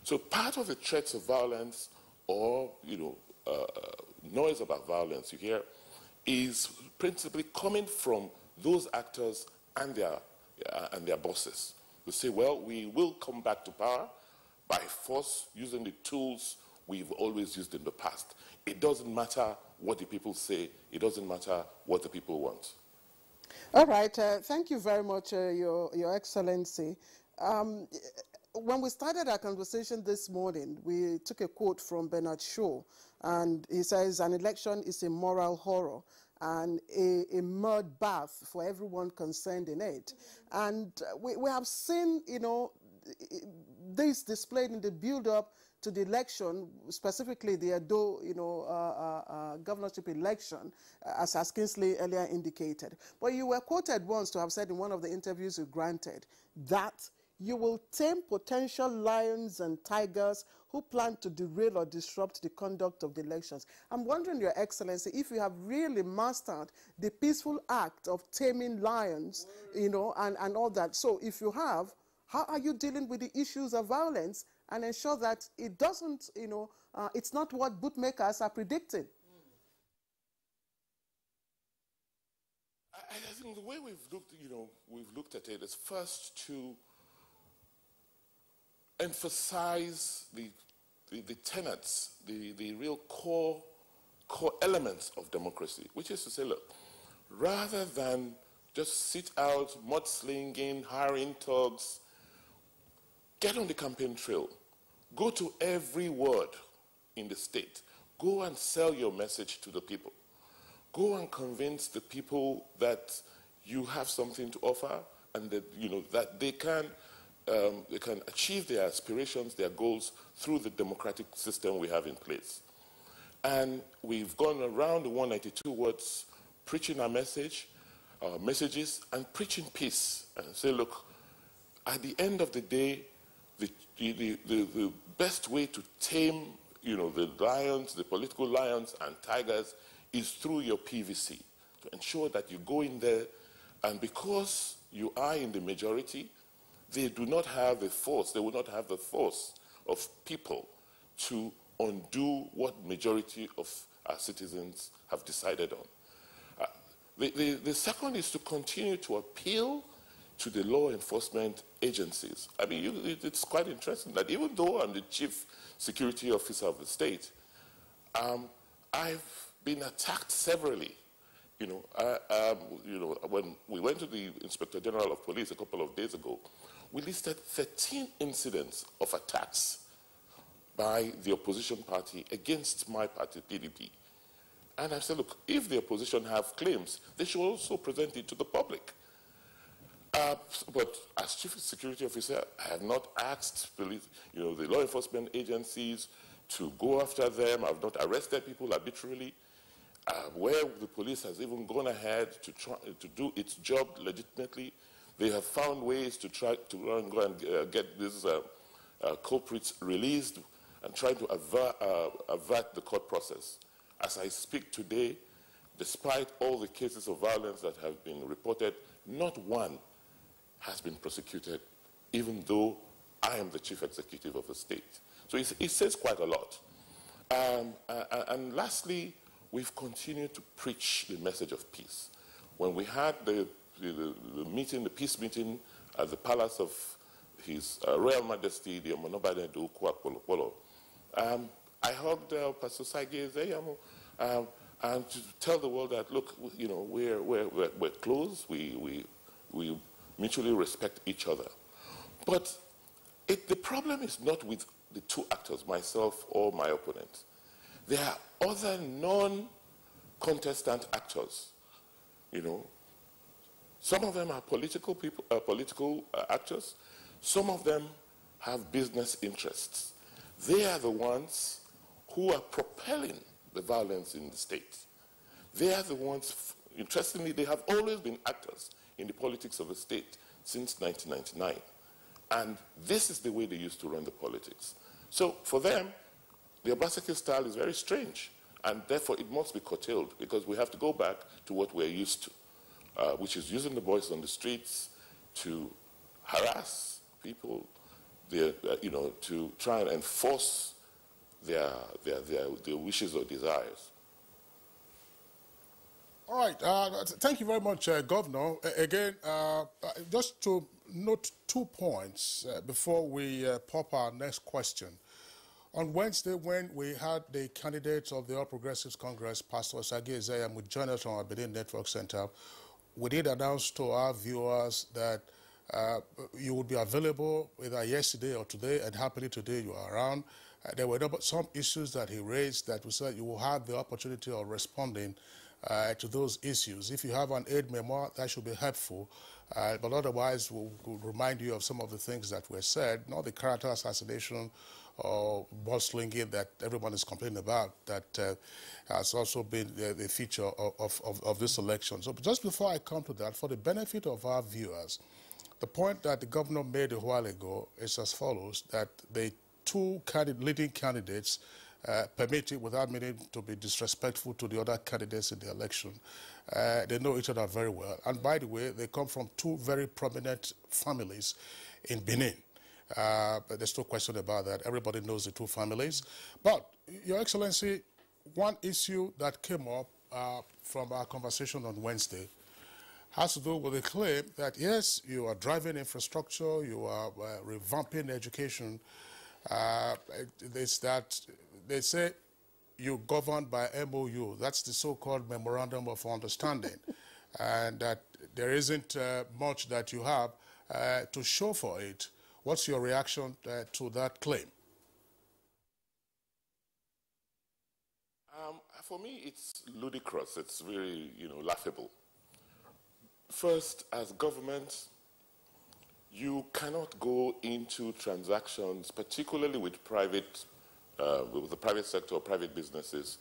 So part of the threats of violence or, noise about violence you hear is principally coming from those actors and their bosses. They say, well, we will come back to power by force using the tools we've always used in the past. It doesn't matter what the people say. It doesn't matter what the people want. All right. Thank you very much, Your Excellency. When we started our conversation this morning, we took a quote from Bernard Shaw, and he says, an election is a moral horror and a mud bath for everyone concerned in it. And we have seen, this displayed in the build-up to the election, specifically the Edo, governorship election, as Kingsley earlier indicated. But you were quoted once to have said in one of the interviews you granted that you will tame potential lions and tigers who plan to derail or disrupt the conduct of the elections. I'm wondering, Your Excellency, if you have really mastered the peaceful act of taming lions, you know, and all that. So if you have, how are you dealing with the issues of violence and ensure that it doesn't, you know, it's not what bootmakers are predicting? I think the way we've looked, we've looked at it is first to emphasize the tenets, the real core elements of democracy, which is to say, look, rather than just sit out mudslinging, hiring thugs, get on the campaign trail. Go to every ward in the state. Go and sell your message to the people. Go and convince the people that you have something to offer and that, that they can achieve their aspirations, their goals through the democratic system we have in place. And we've gone around the 192 wards preaching our message, our messages, and preaching peace. And say, look, at the end of the day, the best way to tame, the lions, the political lions and tigers is through your PVC, to ensure that you go in there, and because you are in the majority, they do not have the force, they will not have the force of people to undo what majority of our citizens have decided on. The second is to continue to appeal to the law enforcement agencies. I mean, it's quite interesting that even though I'm the chief security officer of the state, I've been attacked severally. When we went to the Inspector General of Police a couple of days ago, we listed 13 incidents of attacks by the opposition party against my party, PDP. And I said, look, if the opposition have claims, they should also present it to the public. But as chief security officer, I have not asked police, the law enforcement agencies to go after them. I've not arrested people arbitrarily. Where the police has even gone ahead to try to do its job legitimately, they have found ways to try to go and get these culprits released and try to avert the court process. As I speak today, despite all the cases of violence that have been reported, not one has been prosecuted, even though I am the chief executive of the state. So it says quite a lot. And lastly, we've continued to preach the message of peace. When we had the meeting, the peace meeting at the palace of His Royal Majesty, the Omonobade Ukwa Polo, I hugged Pastor Sage Zeyamo and to tell the world that, look, we're close, we mutually respect each other. But the problem is not with the two actors, myself or my opponent. There are other non-contestant actors, Some of them are political people, political actors. Some of them have business interests. They are the ones who are propelling the violence in the state. They are the ones, interestingly, they have always been actors in the politics of the state since 1999. And this is the way they used to run the politics. So for them, the Obaseki style is very strange, and therefore it must be curtailed because we have to go back to what we're used to, which is using the voice on the streets to harass people, to try and enforce their wishes or desires. All right. Thank you very much, Governor. Again, just to note 2 points before we pop our next question. On Wednesday, when we had the candidates of the All Progressives Congress, Pastor Sage Zayam, would join us from our Benin Network Center, we did announce to our viewers that you would be available either yesterday or today, and happily today you are around. There were some issues that he raised that we said you will have the opportunity of responding to those issues. If you have an aid memoir, that should be helpful. But otherwise, we'll remind you of some of the things that were said, not the character assassination or mudslinging that everyone is complaining about, that has also been the feature of this election. So just before I come to that, for the benefit of our viewers, The point that the governor made a while ago is as follows, that the two leading candidates permitted, without meaning to be disrespectful to the other candidates in the election, they know each other very well. And by the way, they come from two very prominent families in Benin. There's no question about that. Everybody knows the two families. But, Your Excellency, one issue that came up from our conversation on Wednesday has to do with the claim that, yes, you are driving infrastructure, you are revamping education. It's that they say you govern by MOU. That's the so-called Memorandum of Understanding. And that there isn't much that you have to show for it. What's your reaction to that claim? For me, it's ludicrous. It's really, laughable. First, as government, you cannot go into transactions, particularly with the private sector or private businesses,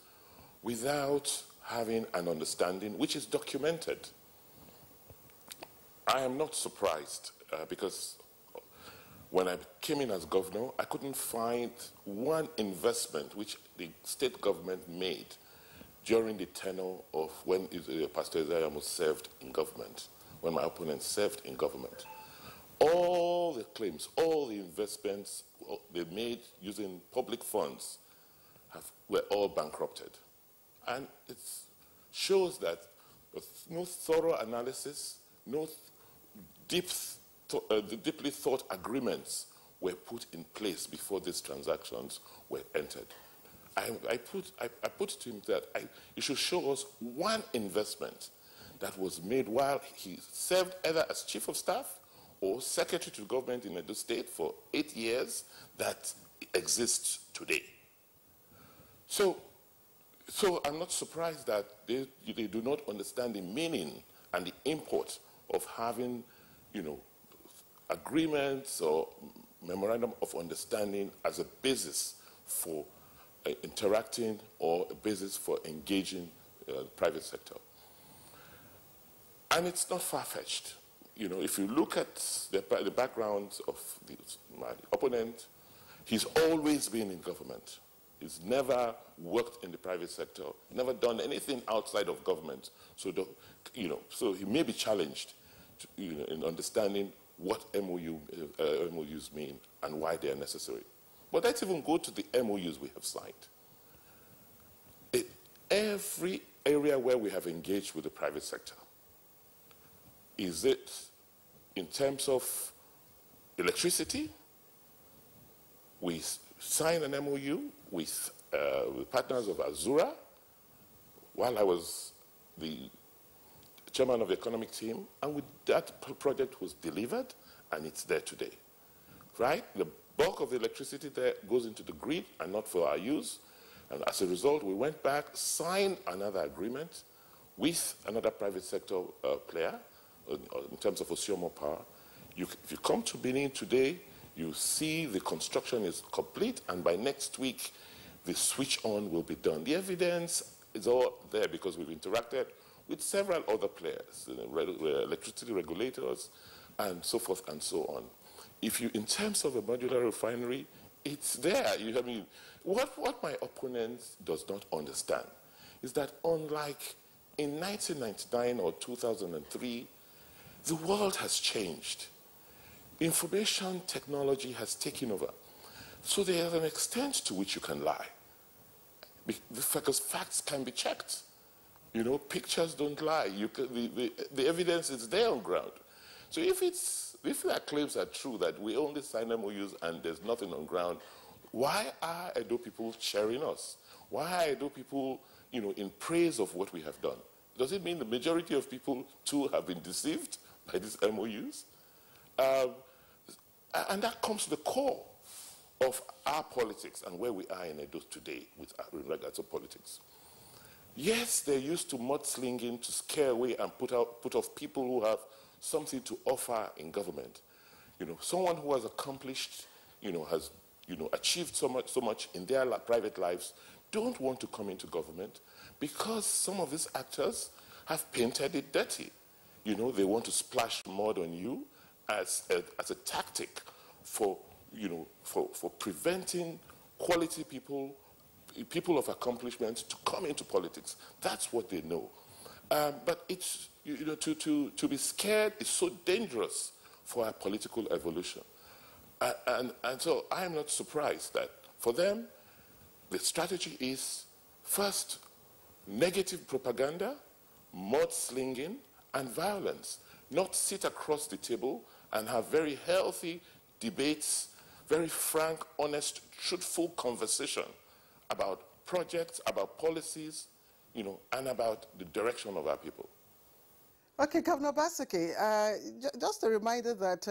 without having an understanding which is documented. I am not surprised because when I came in as governor, I couldn't find one investment which the state government made during the tenure of when Pastor Isaiah served in government, when my opponent served in government. All the claims, all the investments they made using public funds were all bankrupted. And it shows that no thorough analysis, no deeply thought agreements were put in place before these transactions were entered. I put to him that he should show us one investment that was made while he served either as chief of staff or secretary to government in Edo State for 8 years that exists today. So I'm not surprised that they do not understand the meaning and the import of having, agreements or memorandum of understanding as a basis for interacting or a basis for engaging the private sector. And it's not far-fetched. If you look at the background of my opponent, he's always been in government. He's never worked in the private sector, never done anything outside of government. So, so he may be challenged in understanding what MOUs mean and why they are necessary. But let's even go to the MOUs we have signed. Every area where we have engaged with the private sector, is it in terms of electricity? We signed an MOU with partners of Azura while I was the chairman of the economic team, and that project was delivered, and it's there today, right? The bulk of the electricity there goes into the grid and not for our use, and as a result, we went back, signed another agreement with another private sector player in terms of Osiomo Power. If you come to Benin today, you see the construction is complete, and by next week, the switch on will be done. The evidence is all there because we've interacted with several other players, electricity regulators, and so forth and so on. In terms of a modular refinery, it's there. What my opponent does not understand is that unlike in 1999 or 2003, the world has changed. Information technology has taken over. So there is an extent to which you can lie. Because facts can be checked. Pictures don't lie. The evidence is there on ground. So if our claims are true that we only sign MOUs and there's nothing on ground, why are Edo people cheering us? Why are Edo people, in praise of what we have done? Does it mean the majority of people too have been deceived by these MOUs? And that comes to the core of our politics and where we are in Edo today with regards to politics. Yes, they're used to mudslinging to scare away and put off people who have something to offer in government. Someone who has accomplished, has achieved so much in their private lives don't want to come into government because some of these actors have painted it dirty. They want to splash mud on you as a tactic for, for preventing quality people of accomplishment to come into politics. That's what they know. But it's, to be scared is so dangerous for our political evolution. And so I am not surprised that for them, the strategy is first negative propaganda, mudslinging, and violence. Not sit across the table and have very healthy debates, very frank, honest, truthful conversation about projects, about policies, and about the direction of our people. Okay, Governor Basiki, just a reminder that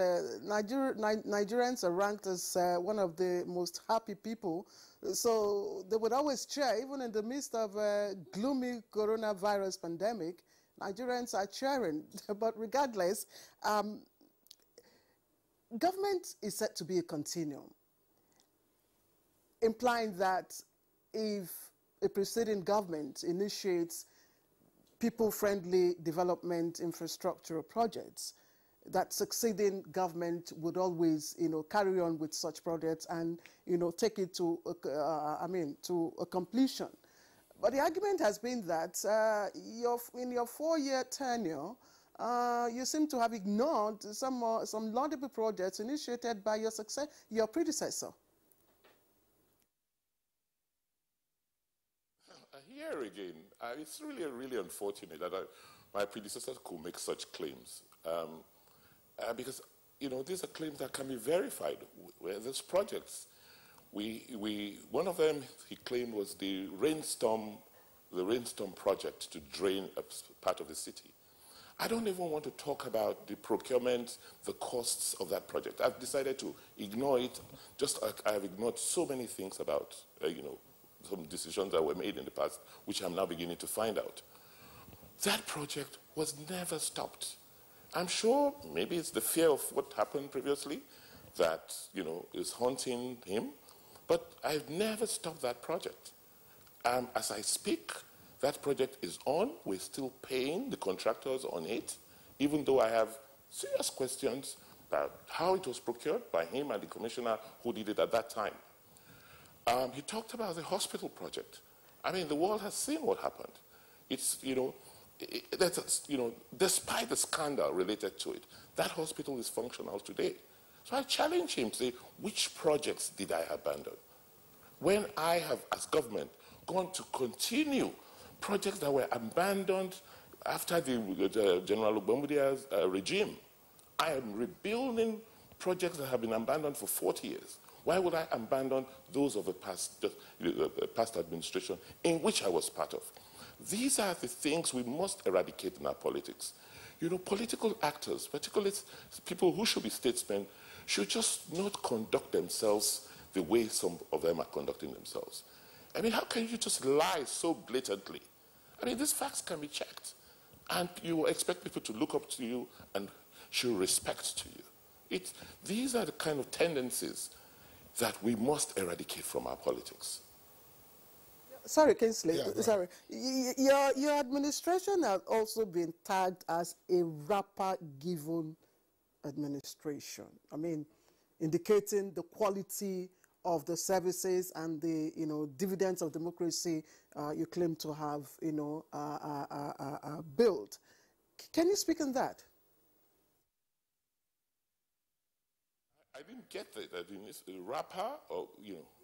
Nigerians are ranked as one of the most happy people, so they would always cheer, even in the midst of a gloomy coronavirus pandemic. Nigerians are cheering, but regardless, government is said to be a continuum, implying that if a preceding government initiates people-friendly development infrastructural projects, that succeeding government would always, carry on with such projects and, take it to, to a completion. But the argument has been that in your 4-year tenure, you seem to have ignored some laudable projects initiated by your predecessor. Here again, it's really unfortunate that my predecessors could make such claims, because these are claims that can be verified. Where there's projects, one of them he claimed was the rainstorm project to drain a part of the city. I don't even want to talk about the procurement, the costs of that project. I've decided to ignore it, just like I've ignored so many things about, some decisions that were made in the past, which I'm now beginning to find out. That project was never stopped. I'm sure maybe it's the fear of what happened previously that, is haunting him, but I've never stopped that project. As I speak, that project is on. We're still paying the contractors on it, even though I have serious questions about how it was procured by him and the commissioner who did it at that time. He talked about the hospital project. I mean, the world has seen what happened. It's, despite the scandal related to it, that hospital is functional today. So I challenge him to say, which projects did I abandon? When I have, as government, gone to continue projects that were abandoned after the General Ubombudia's regime, I am rebuilding projects that have been abandoned for 40 years. Why would I abandon those of the past administration in which I was part of? These are the things we must eradicate in our politics. Political actors, particularly people who should be statesmen, should just not conduct themselves the way some of them are conducting themselves. I mean, how can you just lie so blatantly? I mean, these facts can be checked. And you expect people to look up to you and show respect to you. These are the kind of tendencies that we must eradicate from our politics. Sorry, Kingsley. Yeah, sorry. Your administration has also been tagged as a rapper-given administration. I mean, indicating the quality of the services and the dividends of democracy you claim to have built. Can you speak on that? I didn't get that. It's a rapper, or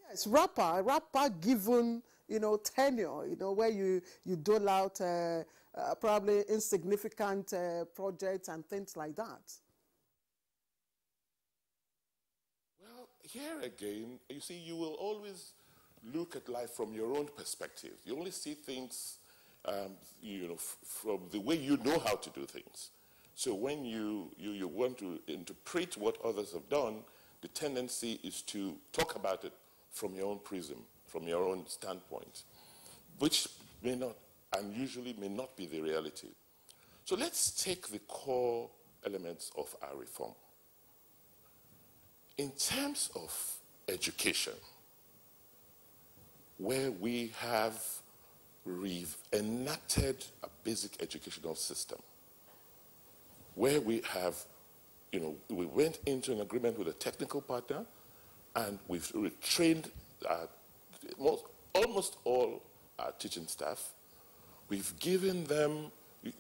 Yes, rapper given tenure, where you dole out probably insignificant projects and things like that. Well, here again, you see, you will always look at life from your own perspective. You only see things, from the way you know how to do things. So when you want to interpret what others have done, the tendency is to talk about it from your own prism, from your own standpoint, which may not, and usually may not be the reality. So let's take the core elements of our reform. In terms of education, where we have enacted a basic educational system, where we have we went into an agreement with a technical partner, and we've retrained almost all our teaching staff. We've given them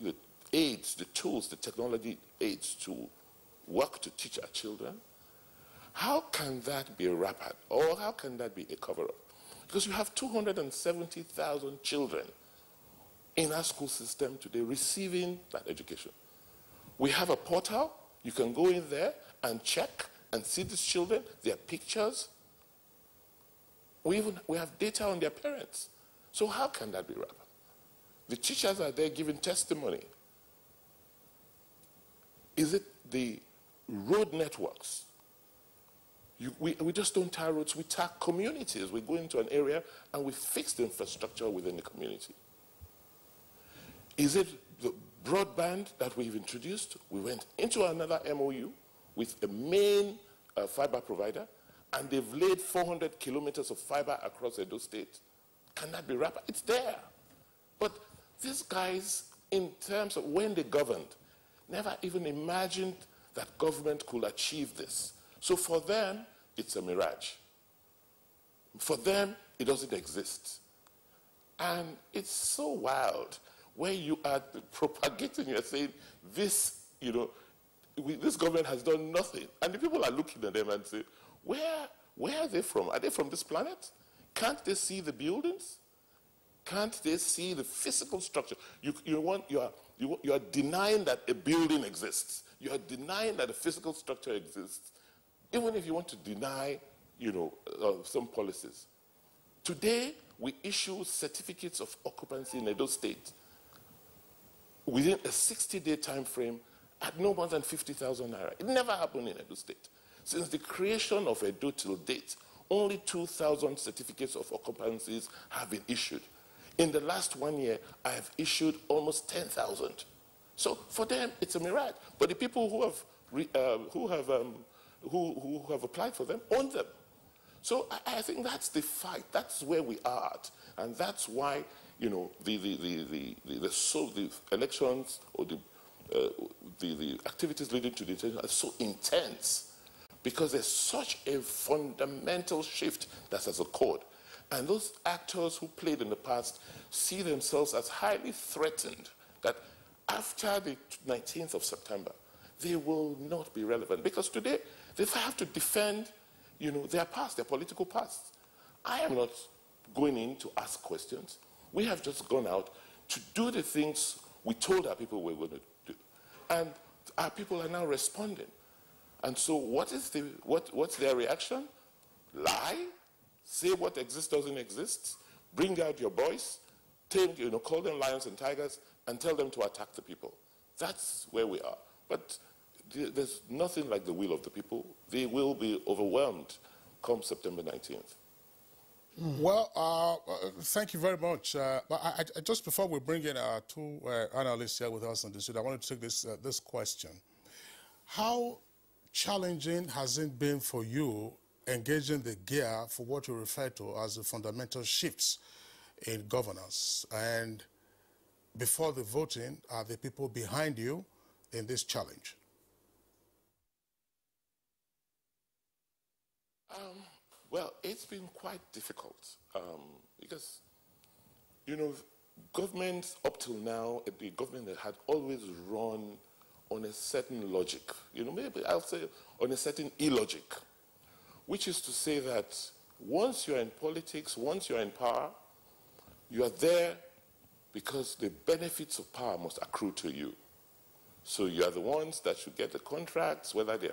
the aids, the tools, the technology aids to work to teach our children. How can that be a wrap-up, or how can that be a cover-up? Because you have 270,000 children in our school system today receiving that education. We have a portal. You can go in there and check and see these children, their pictures. We have data on their parents. So how can that be wrapped up? The teachers are there giving testimony. Is it the road networks? We just don't tar roads, we tar communities. We go into an area and we fix the infrastructure within the community. Is it the broadband that we've introduced? We went into another MOU with a main fiber provider, and they've laid 400 kilometers of fiber across Edo State. Can that be wrapped? It's there. But these guys, in terms of when they governed, never even imagined that government could achieve this. So for them, it's a mirage. For them, it doesn't exist. And it's so wild where you are propagating, you're saying, this, this government has done nothing. And the people are looking at them and say, where are they from? Are they from this planet? Can't they see the buildings? Can't they see the physical structure? You are denying that a building exists. You are denying that a physical structure exists, even if you want to deny, some policies. Today, we issue certificates of occupancy in Edo State within a 60-day time frame at no more than 50,000 naira. It never happened in Edo State. Since the creation of Edo till date, only 2,000 certificates of occupancies have been issued. In the last 1 year, I have issued almost 10,000. So for them, it's a mirage. But the people who have applied for them own them. So I think that's the fight. That's where we are at, and that's why the elections or the activities leading to the election are so intense, because there's such a fundamental shift that has occurred. And those actors who played in the past see themselves as highly threatened that after the 19th of September, they will not be relevant. Because today, they have to defend, their past, their political past. I am not going in to ask questions. We have just gone out to do the things we told our people we were going to do. And our people are now responding. And so what's their reaction? Lie? Say what exists doesn't exist, bring out your boys, call them lions and tigers, and tell them to attack the people. That's where we are. But there's nothing like the will of the people. They will be overwhelmed come September 19th. Well, thank you very much. But just before we bring in our two analysts here with us on the studio, I wanted to take this question. How challenging has it been for you engaging the gear for what you refer to as the fundamental shifts in governance? And before the voting, are the people behind you in this challenge? Well, it's been quite difficult because, governments up till now, the government had always run on a certain logic, maybe I'll say on a certain illogic, which is to say that once you're in politics, once you're in power, you are there because the benefits of power must accrue to you. So you are the ones that should get the contracts, whether they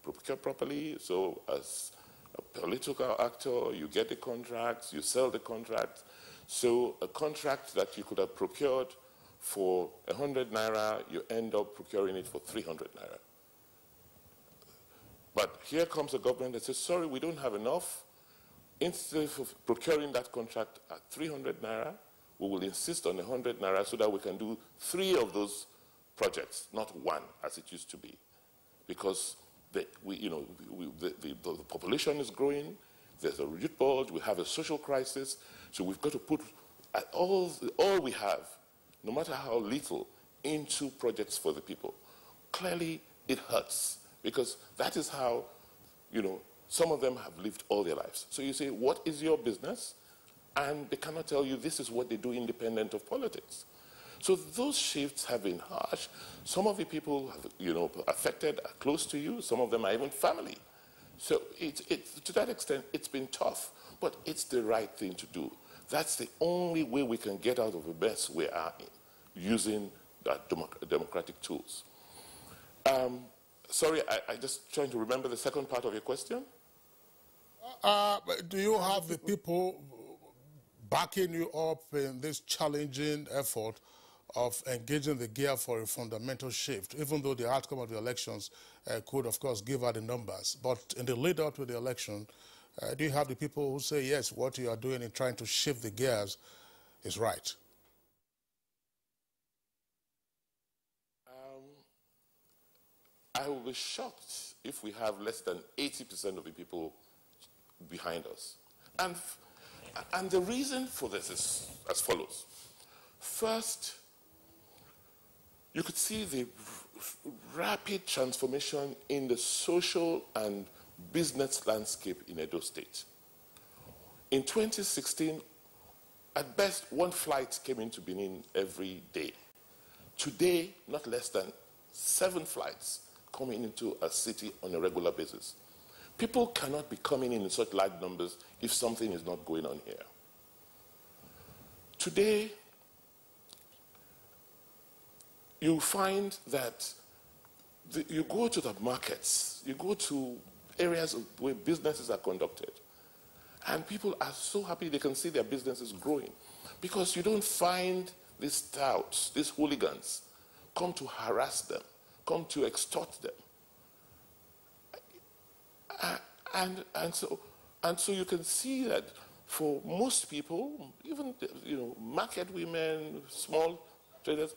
procure properly. So as a political actor, you get the contracts, you sell the contracts. So a contract that you could have procured for 100 naira, you end up procuring it for 300 naira. But here comes a government that says, sorry, we don't have enough. Instead of procuring that contract at 300 naira, we will insist on 100 naira so that we can do 3 of those projects, not 1 as it used to be. Because the population is growing, there's a youth bulge, we have a social crisis, so we've got to put all we have, no matter how little, into projects for the people. Clearly, it hurts, because that is how, some of them have lived all their lives. So you say, what is your business? And they cannot tell you this is what they do independent of politics. So those shifts have been harsh. Some of the people, affected are close to you. Some of them are even family. So to that extent, it's been tough, but it's the right thing to do. That's the only way we can get out of the mess we are in, using democratic tools. Sorry, I just trying to remember the second part of your question. Do you have the people backing you up in this challenging effort of engaging the gear for a fundamental shift, even though the outcome of the elections could, of course, give out the numbers? But in the lead up to the election, do you have the people who say, yes, what you are doing in trying to shift the gears is right? I will be shocked if we have less than 80% of the people behind us. And the reason for this is as follows. First, you could see the rapid transformation in the social and business landscape in Edo State. In 2016, at best, one flight came into Benin every day. Today, not less than 7 flights coming into a city on a regular basis. People cannot be coming in such large numbers if something is not going on here. Today, you find that you go to the markets, you go to areas where businesses are conducted, and people are so happy they can see their businesses growing, because you don't find these touts, these hooligans, come to harass them, come to extort them. And so you can see that for most people, even market women, small traders,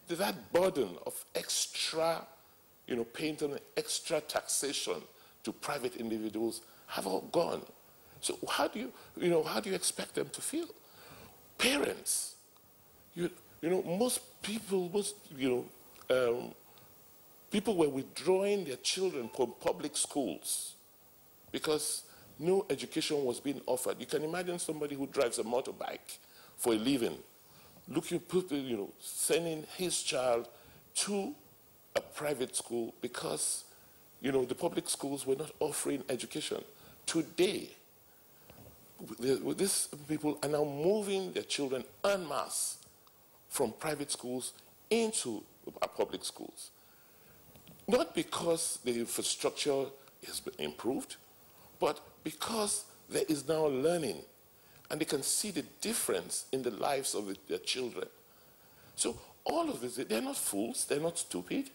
that burden of extra paying and extra taxation to private individuals have all gone. So how do you expect them to feel? Parents, most people were withdrawing their children from public schools because no education was being offered. You can imagine somebody who drives a motorbike for a living, sending his child to a private school because, the public schools were not offering education. Today, these people are now moving their children en masse from private schools into public schools. Not because the infrastructure has been improved, but because there is now learning, and they can see the difference in the lives of their children. So all of this, they're not fools, they're not stupid.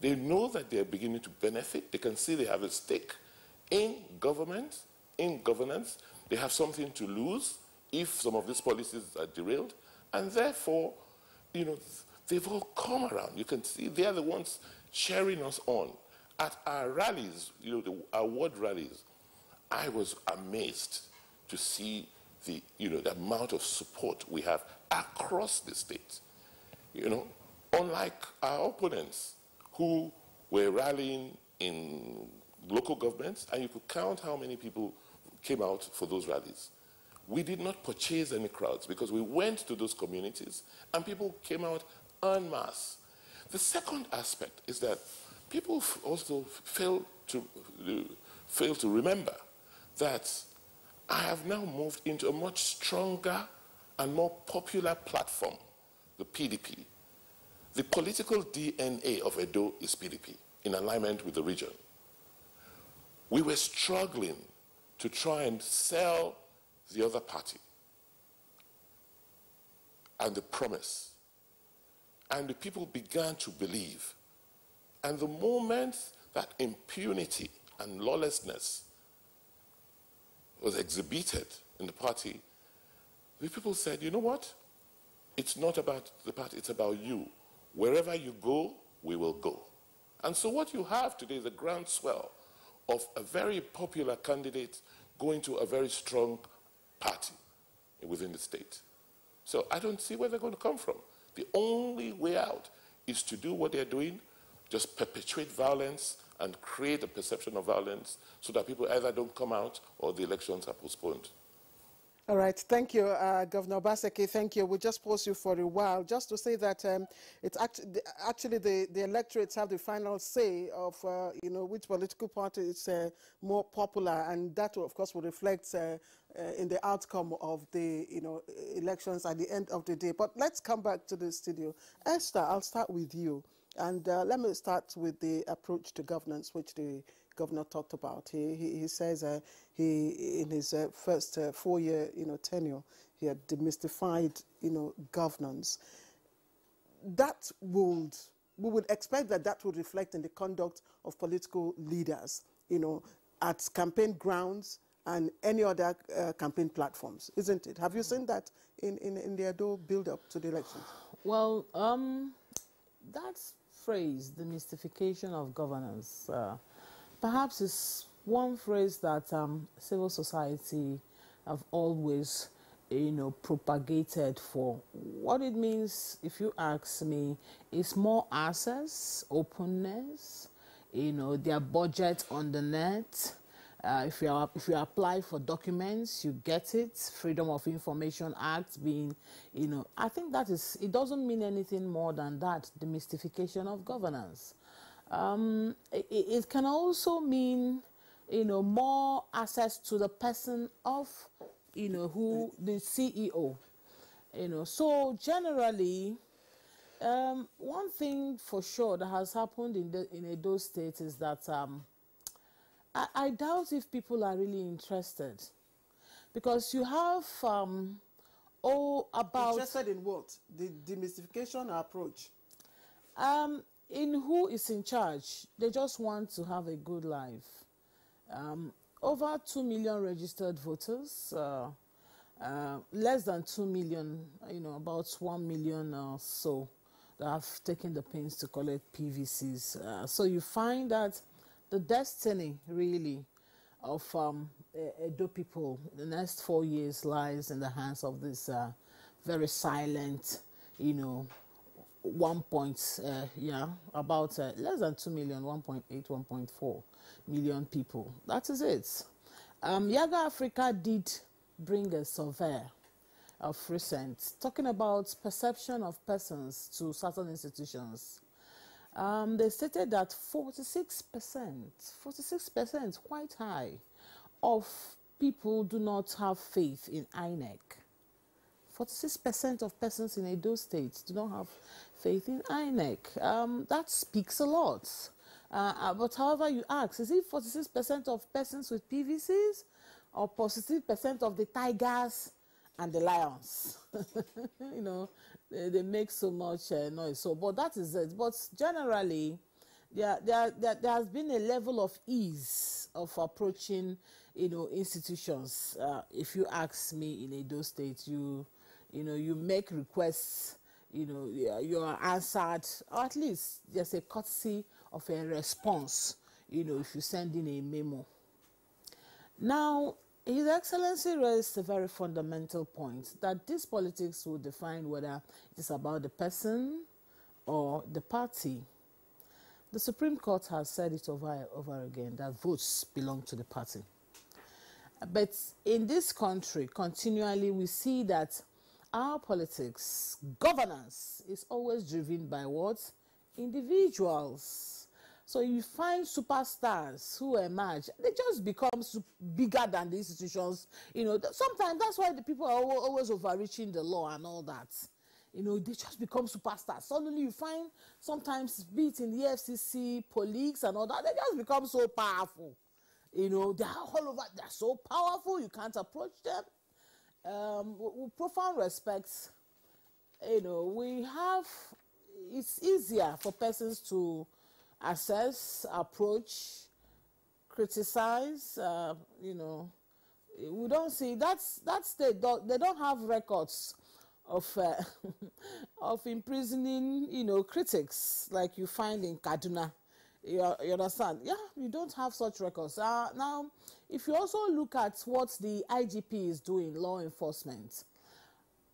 They know that they're beginning to benefit. They can see they have a stake in government, in governance. They have something to lose if some of these policies are derailed. And therefore, they've all come around. You can see they're the ones cheering us on. At our rallies, the award rallies, I was amazed to see the amount of support we have across the state. Unlike our opponents who were rallying in local governments, and you could count how many people came out for those rallies. We did not purchase any crowds because we went to those communities and people came out en masse. The second aspect is that people also fail to remember that I have now moved into a much stronger and more popular platform, the PDP. The political DNA of Edo is PDP, in alignment with the region. We were struggling to try and sell the other party and the promise. And the people began to believe. And the moment that impunity and lawlessness was exhibited in the party, the people said, you know what? It's not about the party, it's about you. Wherever you go, we will go. And so what you have today is a groundswell of a very popular candidate going to a very strong party within the state. So I don't see where they're going to come from. The only way out is to do what they're doing, just perpetuate violence and create a perception of violence so that people either don't come out or the elections are postponed. All right, thank you, Governor Obaseki. Thank you. We'll just pause you for a while, just to say that it's actually the electorates have the final say of you know, which political party is more popular, and that, of course, will reflect in the outcome of the elections at the end of the day. But let's come back to the studio. Esther, I'll start with you, and let me start with the approach to governance, which the governor talked about. He says he in his first 4-year tenure, he had demystified governance. That we would expect that would reflect in the conduct of political leaders, at campaign grounds and any other campaign platforms, isn't it? Have you seen that in the Edo build-up to the elections? Well, that phrase, the mystification of governance, perhaps is one phrase that civil society have always, propagated for. What it means, if you ask me, is more access, openness, their budget on the net. If you apply for documents, you get it. Freedom of Information Act being, I think that is, it doesn't mean anything more than that, the mystification of governance. It can also mean, more access to the person of, who the CEO. So generally, one thing for sure that has happened in Edo State is that I doubt if people are really interested, because you have interested in what? The demystification approach. In who is in charge. They just want to have a good life. Over 2 million registered voters, less than 2 million, about 1 million or so that have taken the pains to collect PVCs. So you find that the destiny, really, of Edo people, the next 4 years lies in the hands of this very silent, about less than 2 million, 1.8, 1.4 million people. That is it. Yaga Africa did bring a survey of recent, talking about perception of persons to certain institutions. They stated that 46%, quite high, of people do not have faith in INEC. 46% of persons in Edo State do not have faith in INEC. That speaks a lot. But however you ask, is it 46% of persons with PVCs or 46% of the tigers and the lions? They make so much noise. So, but that is it. But generally, there has been a level of ease of approaching, institutions. If you ask me in Edo State, you make requests, you are answered, or at least there's a courtesy of a response, if you send in a memo. Now, His Excellency raised a very fundamental point, that this politics will define whether it is about the person or the party. The Supreme Court has said it over again, that votes belong to the party. But in this country, continually we see that our politics, governance, is always driven by what? Individuals. So you find superstars who emerge, they just become bigger than the institutions. Sometimes that's why the people are always overreaching the law and all that. They just become superstars. Suddenly you find, sometimes, be it in the FCC, police and all that, they just become so powerful. They are all over, they're so powerful, you can't approach them. With profound respect, it's easier for persons to assess, approach, criticize. We don't see that state. They don't have records of of imprisoning, critics like you find in Kaduna. You understand? Yeah, you don't have such records. Now, if you also look at what the IGP is doing, law enforcement,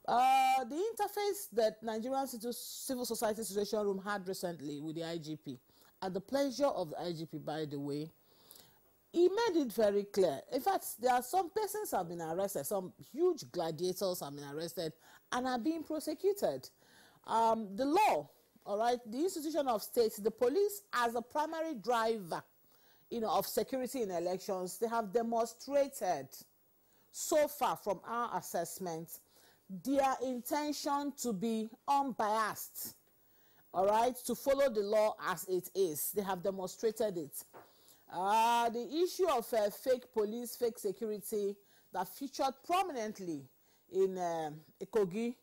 The interface that Nigerian Civil Society Situation Room had recently with the IGP, at the pleasure of the IGP, by the way, he made it very clear. In fact, there are some persons have been arrested, some huge gladiators have been arrested and are being prosecuted. The law, all right, the institution of state, the police as a primary driver, of security in elections, they have demonstrated so far from our assessment their intention to be unbiased, all right, to follow the law as it is. They have demonstrated it. The issue of fake police, fake security that featured prominently in Kogi,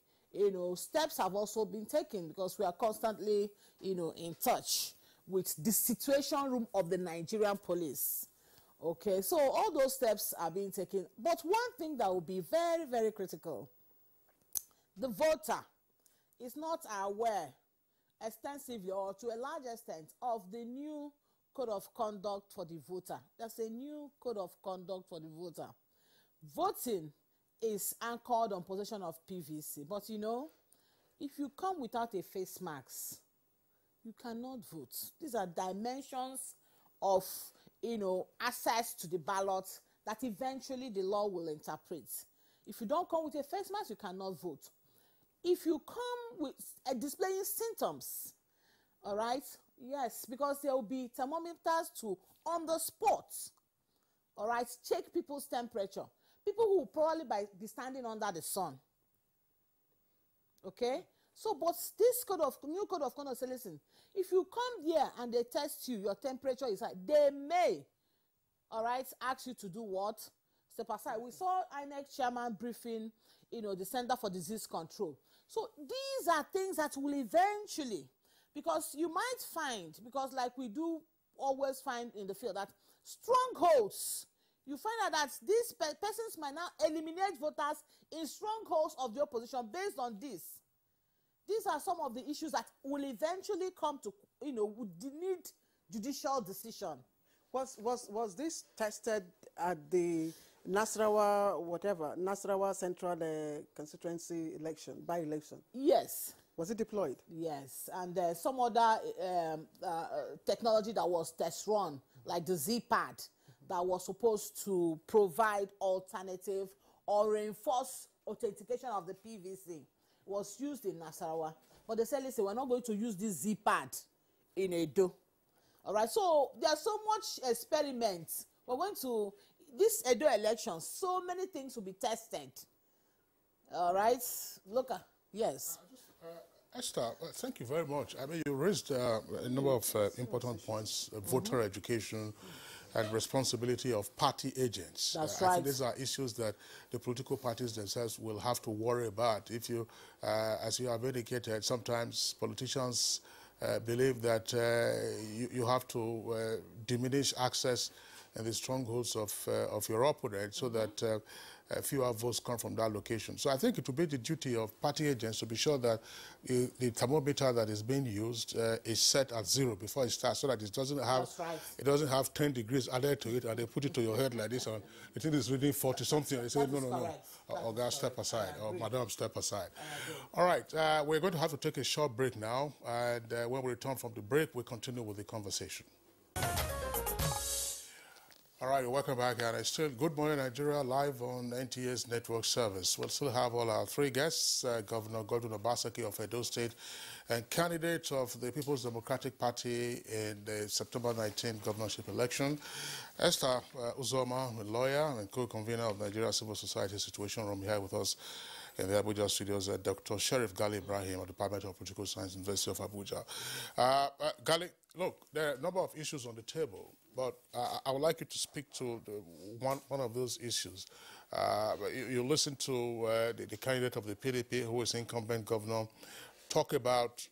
steps have also been taken because we are constantly, in touch with the situation room of the Nigerian police. Okay, so all those steps are being taken. But one thing that will be very, very critical, the voter is not aware extensively or to a large extent of the new code of conduct for the voter. There's a new code of conduct for the voter. Voting is anchored on possession of PVC. But if you come without a face mask, you cannot vote. These are dimensions of, access to the ballot that eventually the law will interpret. If you don't come with a face mask, you cannot vote. If you come with displaying symptoms, all right, yes, because there will be thermometers to, on the spot, all right, check people's temperature. People who will probably be standing under the sun. Okay? So, but this new code of conduct says, listen, if you come here and they test you, your temperature is high, they may, all right, ask you to do what? Step aside. We saw INEC chairman briefing, the Center for Disease Control. So these are things that will eventually, because you might find, because like we do always find in the field, that strongholds, you find out that these persons might now eliminate voters in strongholds of the opposition based on this. These are some of the issues that will eventually come to, would need judicial decision. Was this tested at the Nasarawa Central Constituency election, by-election? Yes. Was it deployed? Yes, and some other technology that was test run, like the Z-pad, that was supposed to provide alternative or reinforce authentication of the PVC, was used in Nasarawa. But they said, listen, we're not going to use this Z-pad in Edo. All right, so there's so much experiments. We're going to, this Edo election, so many things will be tested. All right, look at, yes. Esther, thank you very much. I mean, you raised a number of important points, voter education and responsibility of party agents. That's I right. think these are issues that the political parties themselves will have to worry about. If you, as you have indicated, sometimes politicians believe that you have to diminish access in the strongholds of your opponent so that fewer votes come from that location. So I think it will be the duty of party agents to be sure that the thermometer that is being used is set at 0 before it starts, so that it doesn't have it doesn't have 10 degrees added to it, and they put it to your head like this, and the thing is reading 40 something, and they say no, or guys, step aside, or madam, step aside. All right, we're going to have to take a short break now, and when we return from the break, we continue with the conversation. All right, welcome back, and it's still Good Morning Nigeria live on NTA's network service. We'll still have all our three guests, Governor Godwin Obaseki of Edo State and candidate of the People's Democratic Party in the September 19th governorship election, Esther Uzoma, a lawyer and co-convener of Nigeria Civil Society Situation Room, here with us in the Abuja studios, Dr. Sheriff Gali Ibrahim of the Department of Political Science, University of Abuja. Gali, look, there are a number of issues on the table, but I would like you to speak to one of those issues. You listen to the candidate of the PDP, who is incumbent governor, talk about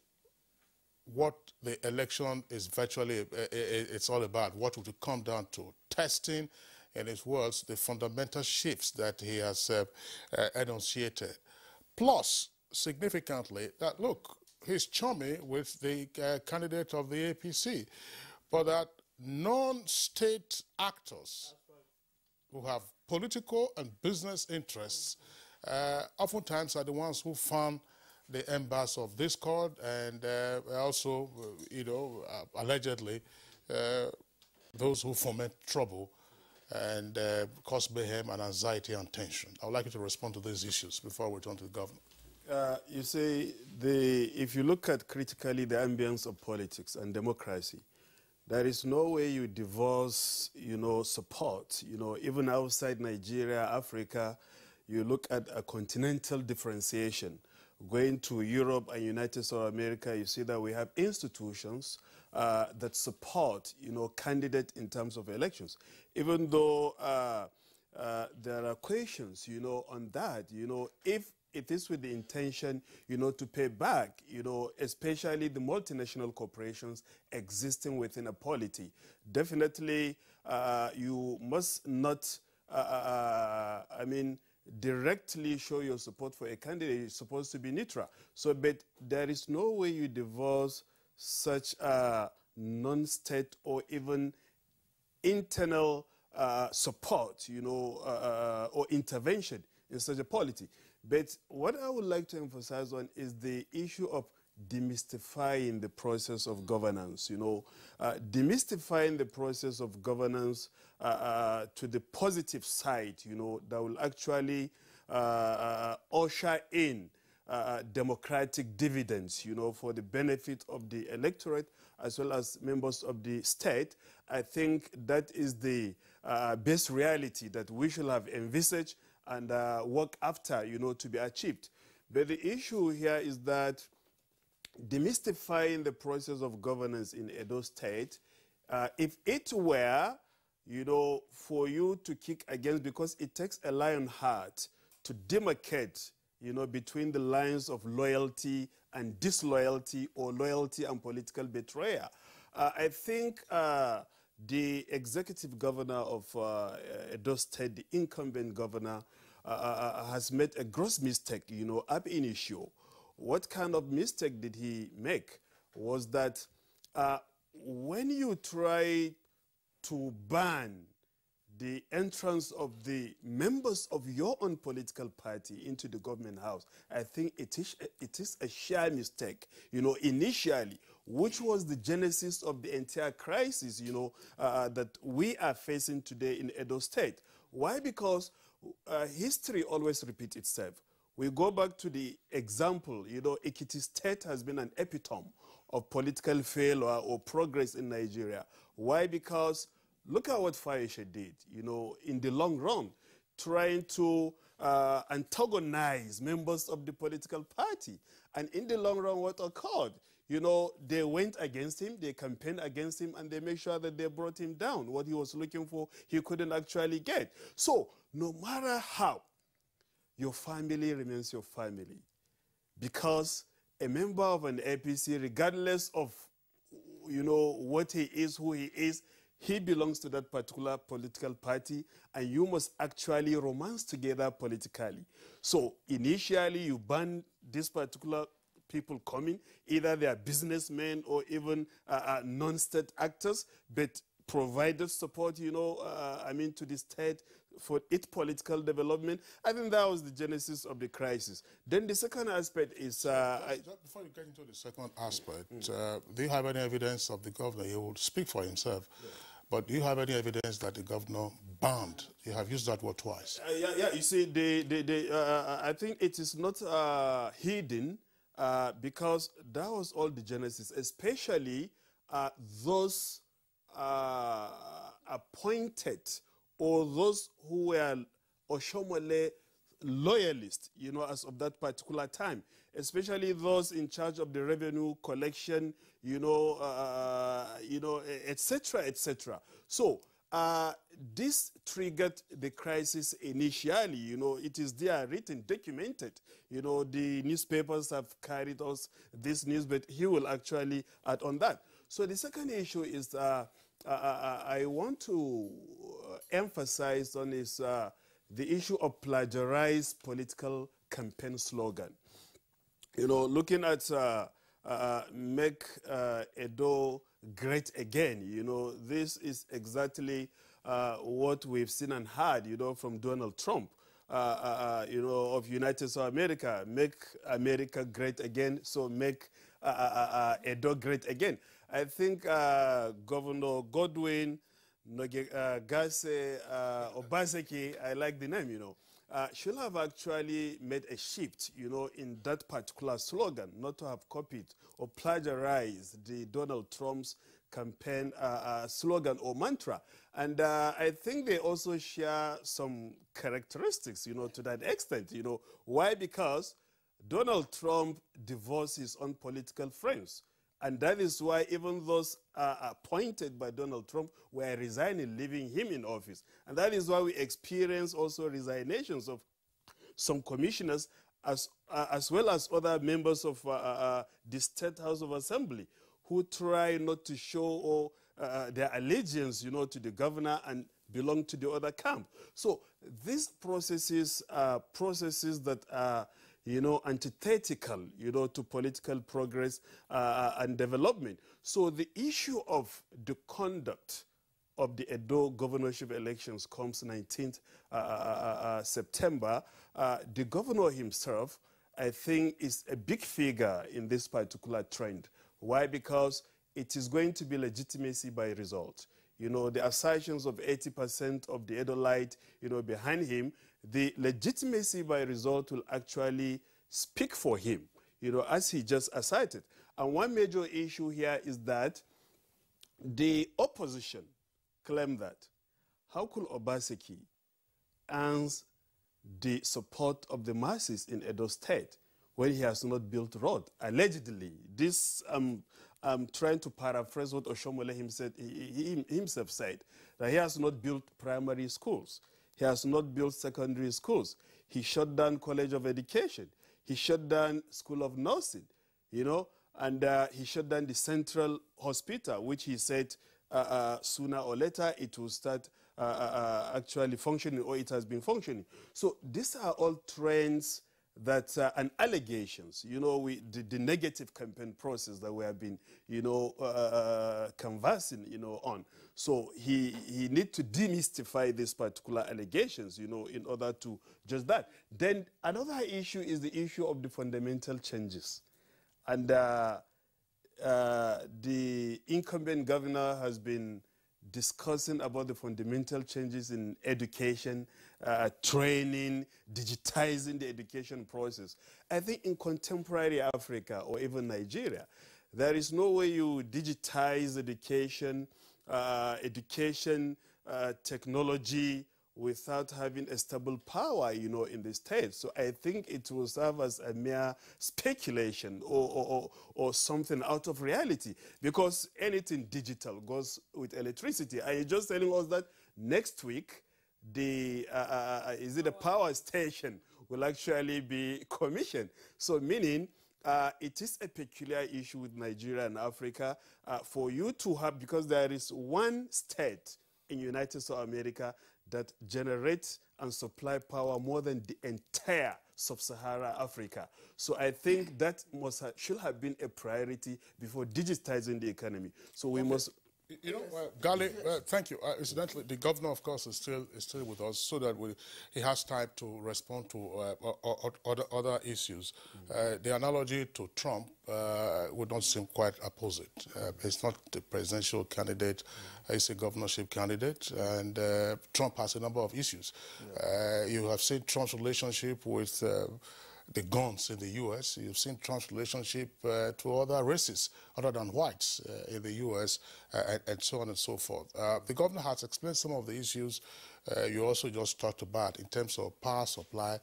what the election is virtually, it's all about, what would it come down to, testing, in his words, the fundamental shifts that he has enunciated. Plus, significantly, that, look, he's chummy with the candidate of the APC, but that non-state actors who have political and business interests oftentimes are the ones who fund the embers of discord and also, allegedly, those who foment trouble and cause mayhem and anxiety and tension. I would like you to respond to these issues before we turn to the governor. You see, if you look at critically the ambience of politics and democracy, there is no way you divorce, support. Even outside Nigeria, Africa, you look at a continental differentiation. Going to Europe and United States of America, you see that we have institutions that support, candidates in terms of elections. Even though there are questions, on that, if it is with the intention, to pay back, especially the multinational corporations existing within a polity. Definitely, you must not, directly show your support for a candidate. It's supposed to be neutral. So, but there is no way you divorce such a non-state or even internal support, or intervention in such a polity. But what I would like to emphasize on is the issue of demystifying the process of governance, demystifying the process of governance to the positive side, that will actually usher in democratic dividends, for the benefit of the electorate as well as members of the state. I think that is the best reality that we should have envisaged and work after, to be achieved. But the issue here is that demystifying the process of governance in Edo State, if it were, for you to kick against, because it takes a lion heart to demarcate, between the lines of loyalty and disloyalty or loyalty and political betrayal. I think the executive governor of Edo State, the incumbent governor, has made a gross mistake, ab initio. What kind of mistake did he make? Was that when you try to ban the entrance of the members of your own political party into the government house, I think it is a sheer mistake, initially, which was the genesis of the entire crisis, that we are facing today in Edo State. Why? Because history always repeats itself. We go back to the example, Ekiti State has been an epitome of political failure or progress in Nigeria. Why? Because look at what Fayeshe did, in the long run, trying to antagonize members of the political party. And in the long run, what occurred? They went against him, they campaigned against him, and they made sure that they brought him down. What he was looking for, he couldn't actually get. So, no matter how, your family remains your family. Because a member of an APC, regardless of, what he is, who he is, he belongs to that particular political party, and you must actually romance together politically. So initially, you ban this particular people coming, either they are businessmen or even non-state actors, but provided support, to the state for its political development. I think that was the genesis of the crisis. Then the second aspect is... before you get into the second aspect, do you have any evidence of the governor? He will speak for himself. Yeah. But do you have any evidence that the governor banned? You have used that word twice. You see, I think it is not hidden because that was all the genesis, especially those appointed or those who were Oshomole loyalists, as of that particular time, especially those in charge of the revenue collection, etc., etc. So this triggered the crisis initially. It is there, written, documented. The newspapers have carried us this news, but he will actually add on that. So the second issue is I want to emphasize on is the issue of plagiarized political campaign slogan. Looking at make Edo great again, this is exactly what we've seen and heard, from Donald Trump. of United States of America, make America great again, so make Edo great again. I think Governor Godwin Gase Obaseki, I like the name, should have actually made a shift, in that particular slogan, not to have copied or plagiarized the Donald Trump's campaign slogan or mantra. And I think they also share some characteristics, to that extent. Why? Because Donald Trump divorced his own political friends. And that is why even those appointed by Donald Trump were resigning, leaving him in office. And that is why we experience also resignations of some commissioners as well as other members of the State House of Assembly who try not to show their allegiance, to the governor and belong to the other camp. So these processes are processes that are antithetical, to political progress and development. So the issue of the conduct of the Edo governorship elections comes 19th September. The governor himself, I think, is a big figure in this particular trend. Why? Because it is going to be legitimacy by result. The assertions of 80% of the Edolite, behind him, the legitimacy by result will actually speak for him, as he just asserted. And one major issue here is that the opposition claim that how could Obaseki earn the support of the masses in Edo State when he has not built road? Allegedly, this I'm trying to paraphrase what Oshomole himself said, that he has not built primary schools. He has not built secondary schools. He shut down College of Education. He shut down School of Nursing, and he shut down the Central Hospital, which he said sooner or later it will start actually functioning, or it has been functioning. So these are all trends that and allegations, the negative campaign process that we have been, canvassing, on. So he need to demystify these particular allegations, in order to just that. Then another issue is the issue of the fundamental changes. And the incumbent governor has been discussing about the fundamental changes in education, training, digitizing the education process. I think in contemporary Africa or even Nigeria, there is no way you digitize education, technology without having a stable power, in the state. So I think it will serve as a mere speculation or something out of reality, because anything digital goes with electricity. And you're just telling us that next week, the power station will actually be commissioned. So meaning it is a peculiar issue with Nigeria and Africa for you to have, because there is one state in United States of America that generates and supply power more than the entire sub-Saharan Africa. So I think that should have been a priority before digitizing the economy. So we must... Gali, thank you. Incidentally, the governor, of course, is still with us, so that he has time to respond to other issues. The analogy to Trump would not seem quite opposite. He's not the presidential candidate; he's a governorship candidate, and Trump has a number of issues. You have seen Trump's relationship with the guns in the U.S. You've seen Trump's relationship to other races other than whites in the U.S. And so on and so forth. The governor has explained some of the issues you also just talked about in terms of power supply,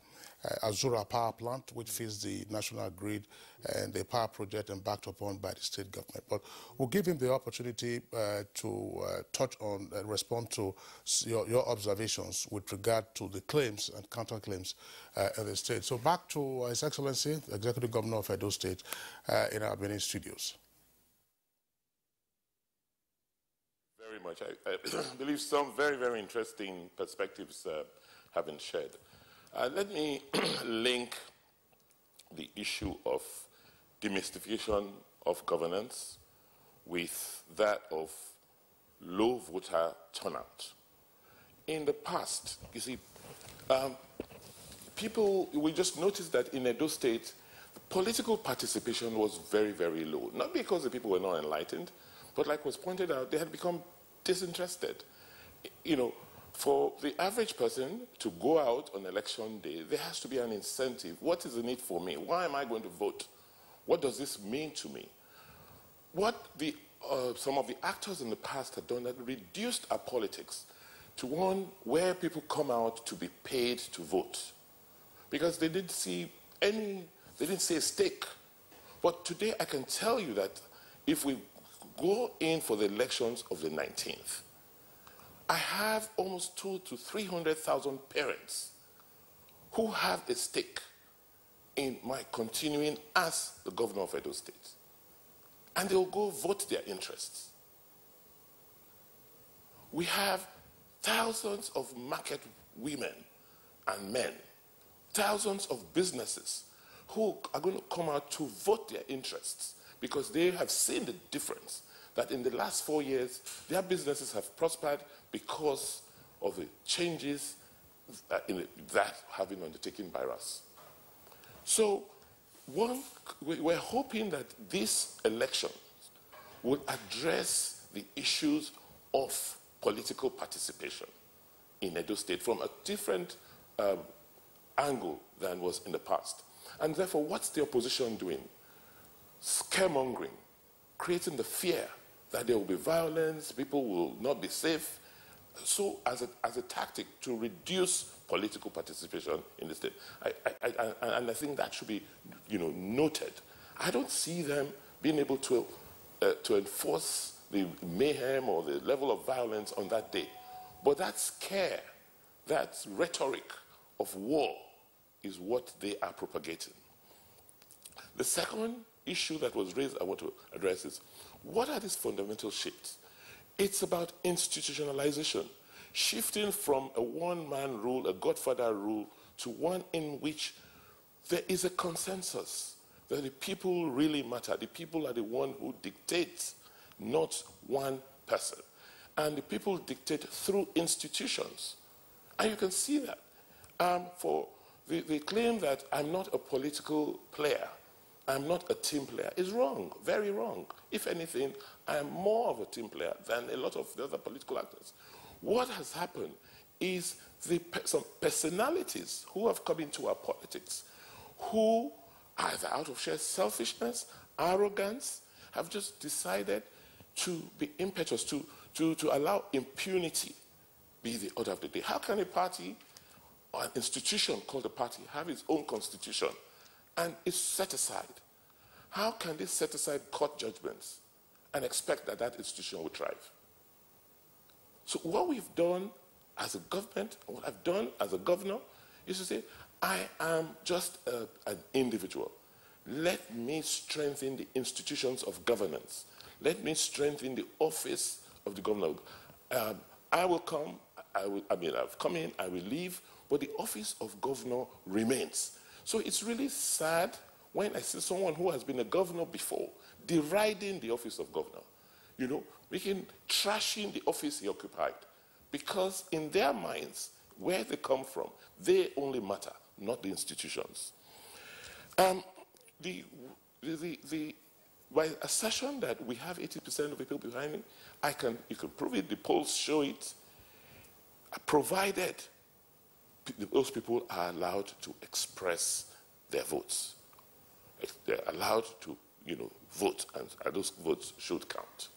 Azura power plant, which feeds the national grid, and the power project embarked upon by the state government. But we'll give him the opportunity to touch on and respond to your observations with regard to the claims and counterclaims in the state. So back to His Excellency, the Executive Governor of Edo State, in our Benin studios. Very much. I believe some very, very interesting perspectives have been shared. Let me link the issue of demystification of governance with that of low voter turnout. In the past, you see, we just noticed that in Edo State, political participation was very, very low. Not because the people were not enlightened, but like was pointed out, they had become disinterested. You know, for the average person to go out on election day, there has to be an incentive. What is the need for me? Why am I going to vote? What does this mean to me? What some of the actors in the past have done that reduced our politics to one where people come out to be paid to vote. Because they didn't see a stake. But today I can tell you that if we go in for the elections of the 19th, I have almost 200,000 to 300,000 parents who have a stake in my continuing as the governor of Edo State. And they will go vote their interests. We have thousands of market women and men, thousands of businesses who are going to come out to vote their interests because they have seen the difference that in the last 4 years, their businesses have prospered because of the changes that have been undertaken by us. So we're hoping that this election will address the issues of political participation in Edo State from a different angle than was in the past. And therefore, what's the opposition doing? Scaremongering, creating the fear that there will be violence, people will not be safe. So as a tactic to reduce political participation in the state. And I think that should be, noted. I don't see them being able to enforce the mayhem or the level of violence on that day. But that scare, that rhetoric of war is what they are propagating. The second issue that was raised I want to address is, what are these fundamental shifts? It's about institutionalization, shifting from a one-man rule, a godfather rule, to one in which there is a consensus that the people really matter. The people are the one who dictate, not one person. And the people dictate through institutions. And you can see that. For the claim that I'm not a political player, I'm not a team player, is wrong, very wrong. If anything, I am more of a team player than a lot of the other political actors. What has happened is some personalities who have come into our politics who, either out of sheer selfishness, arrogance, have just decided to be impetuous, to allow impunity be the order of the day. How can a party or an institution called a party have its own constitution and it's set aside? How can they set aside court judgments and expect that that institution will thrive? So what we've done as a government, what I've done as a governor, is to say, I am just an individual. Let me strengthen the institutions of governance. Let me strengthen the office of the governor. I will come, I've come in, I will leave, but the office of governor remains. So it's really sad when I see someone who has been a governor before deriding the office of governor, trashing the office he occupied, because in their minds, where they come from, they only matter, not the institutions. By assertion that we have 80% of the people behind me, you can prove it, the polls show it, provided those people are allowed to express their votes. They're allowed to, vote, and those votes should count.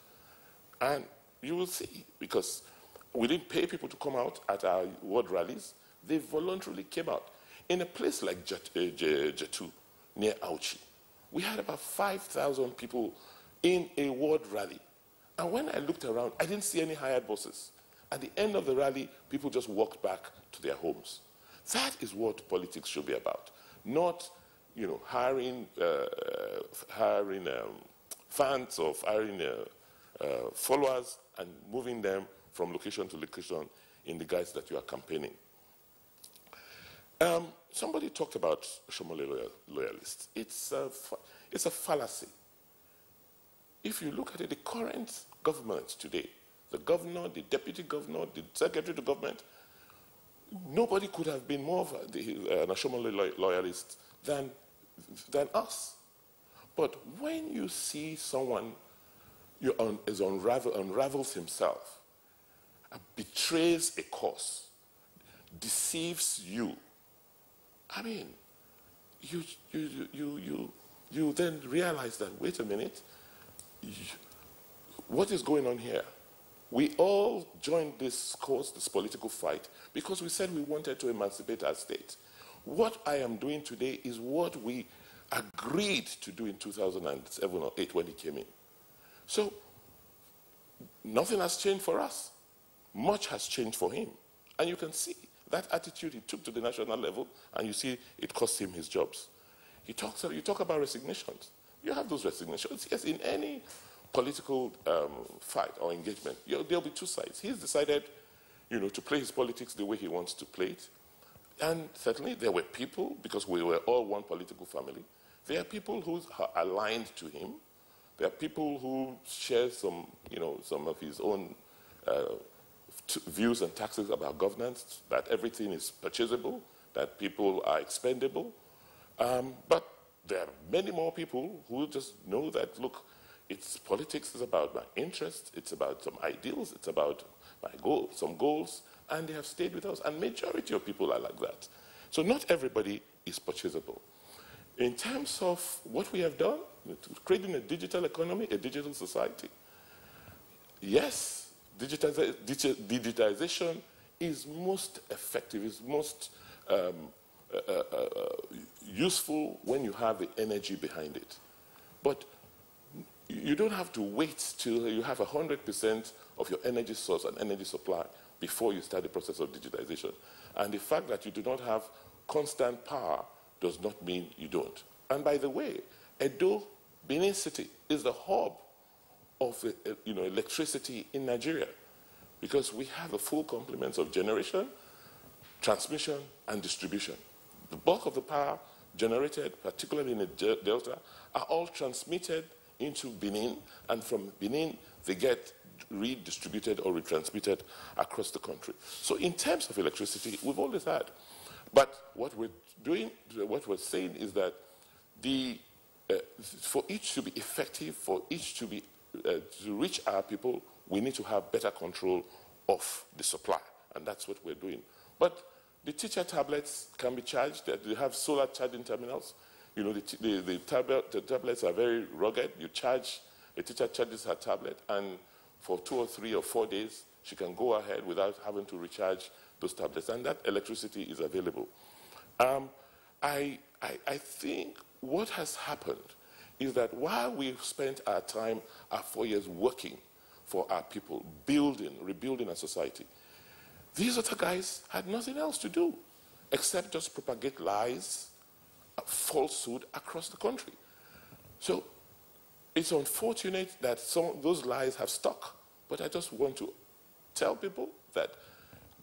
And you will see, because we didn't pay people to come out at our ward rallies. They voluntarily came out. In a place like Jetu, near Auchi, we had about 5,000 people in a ward rally. And when I looked around, I didn't see any hired buses. At the end of the rally, people just walked back to their homes. That is what politics should be about, not hiring fans or hiring followers and moving them from location to location in the guise that you are campaigning. Somebody talked about Shomole loyalists. It's a fallacy. If you look at it, the current government today, the governor, the deputy governor, the secretary to government, nobody could have been more of an Ashomole loyalist than us. But when you see someone unravels himself, betrays a cause, deceives you, I mean, you then realize that, wait a minute, what is going on here? We all joined this cause, this political fight, because we said we wanted to emancipate our state. What I am doing today is what we agreed to do in 2007 or 8 when he came in. So nothing has changed for us. Much has changed for him. And you can see that attitude he took to the national level, and you see it cost him his jobs. You talk about resignations. You have those resignations. Yes, in any political fight or engagement, there'll be two sides. He's decided, to play his politics the way he wants to play it. And certainly there were people, because we were all one political family, there are people who are aligned to him. There are people who share some of his own views and tactics about governance, that everything is purchasable, that people are expendable. But there are many more people who just know that, look, politics is about my interests, it's about some ideals, it's about some goals, and they have stayed with us. And majority of people are like that. So not everybody is purchasable. In terms of what we have done, creating a digital economy, a digital society, yes, digitization is most effective, is most useful when you have the energy behind it. But you don't have to wait till you have 100% of your energy source and energy supply before you start the process of digitization. And the fact that you do not have constant power does not mean you don't. And by the way, Edo, Benin City, is the hub of electricity in Nigeria, because we have a full complement of generation, transmission, and distribution. The bulk of the power generated, particularly in the Delta, are all transmitted into Benin, and from Benin, they get redistributed or retransmitted across the country. So in terms of electricity, we've always had. But what we're doing, what we're saying is that for each to be effective, for each to reach our people, we need to have better control of the supply, and that's what we're doing. But the teacher tablets can be charged. They have solar charging terminals. The tablets are very rugged. A teacher charges her tablet, and for 2 or 3 or 4 days, she can go ahead without having to recharge those tablets, and that electricity is available. I think what has happened is that while we've spent our 4 years working for our people, rebuilding our society, these other guys had nothing else to do except just propagate lies, falsehood across the country. So it's unfortunate that some of those lies have stuck, but I just want to tell people that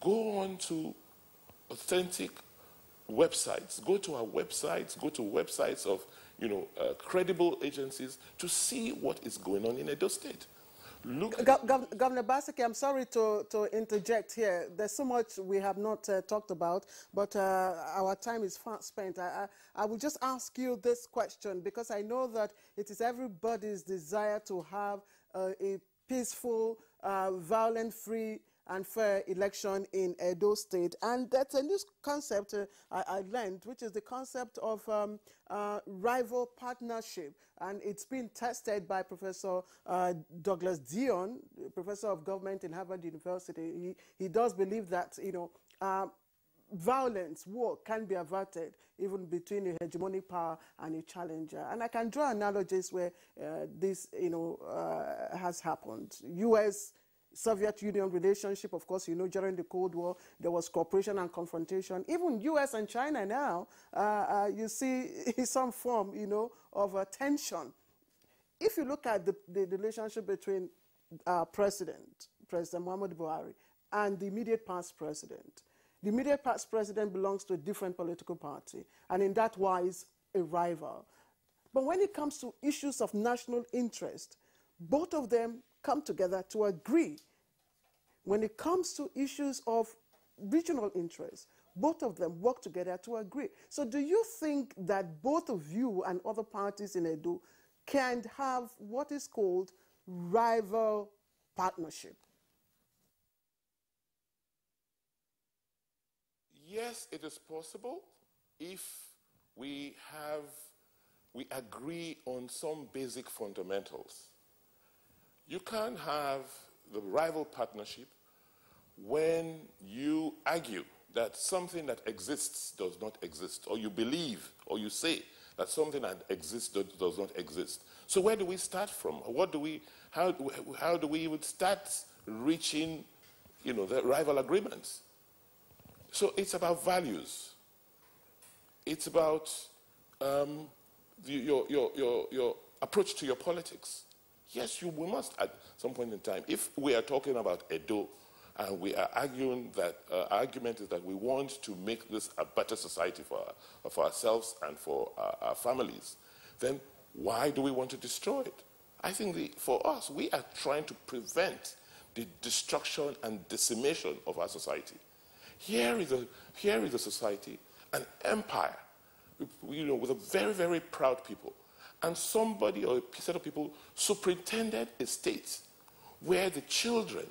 go on to authentic websites, go to our websites, go to websites of credible agencies to see what is going on in Edo State. Governor Basiki, I'm sorry to interject here. There's so much we have not talked about, but our time is fast spent. I will just ask you this question, because I know that it is everybody's desire to have a peaceful, violent-free and fair election in Edo State. And that's a new concept I learned, which is the concept of rival partnership. And it's been tested by Professor Douglas Dion, Professor of Government in Harvard University. He does believe that, violence, war can be averted even between a hegemonic power and a challenger. And I can draw analogies where this, has happened. U.S.-Soviet Union relationship, of course, during the Cold War, there was cooperation and confrontation. Even U.S. and China now, you see some form, of tension. If you look at the relationship between President Muhammadu Buhari and the immediate past president, the immediate past president belongs to a different political party, and in that wise, a rival. But when it comes to issues of national interest, both of them come together to agree. When it comes to issues of regional interests. Both of them work together to agree. So do you think that both of you and other parties in Edo can have what is called rival partnership? Yes, it is possible if we agree on some basic fundamentals. You can't have the rival partnership when you argue that something that exists does not exist, or you believe or you say that something that exists does not exist. So where do we start from? How do we even start reaching, the rival agreements? So it's about values. It's about your approach to your politics. Yes, we must at some point in time. If we are talking about Edo, and we are arguing that argument is that we want to make this a better society for ourselves and for our families, then why do we want to destroy it? I think for us, we are trying to prevent the destruction and decimation of our society. Here is a society, an empire, with a very, very proud people. And somebody or a set of people superintended a state where the children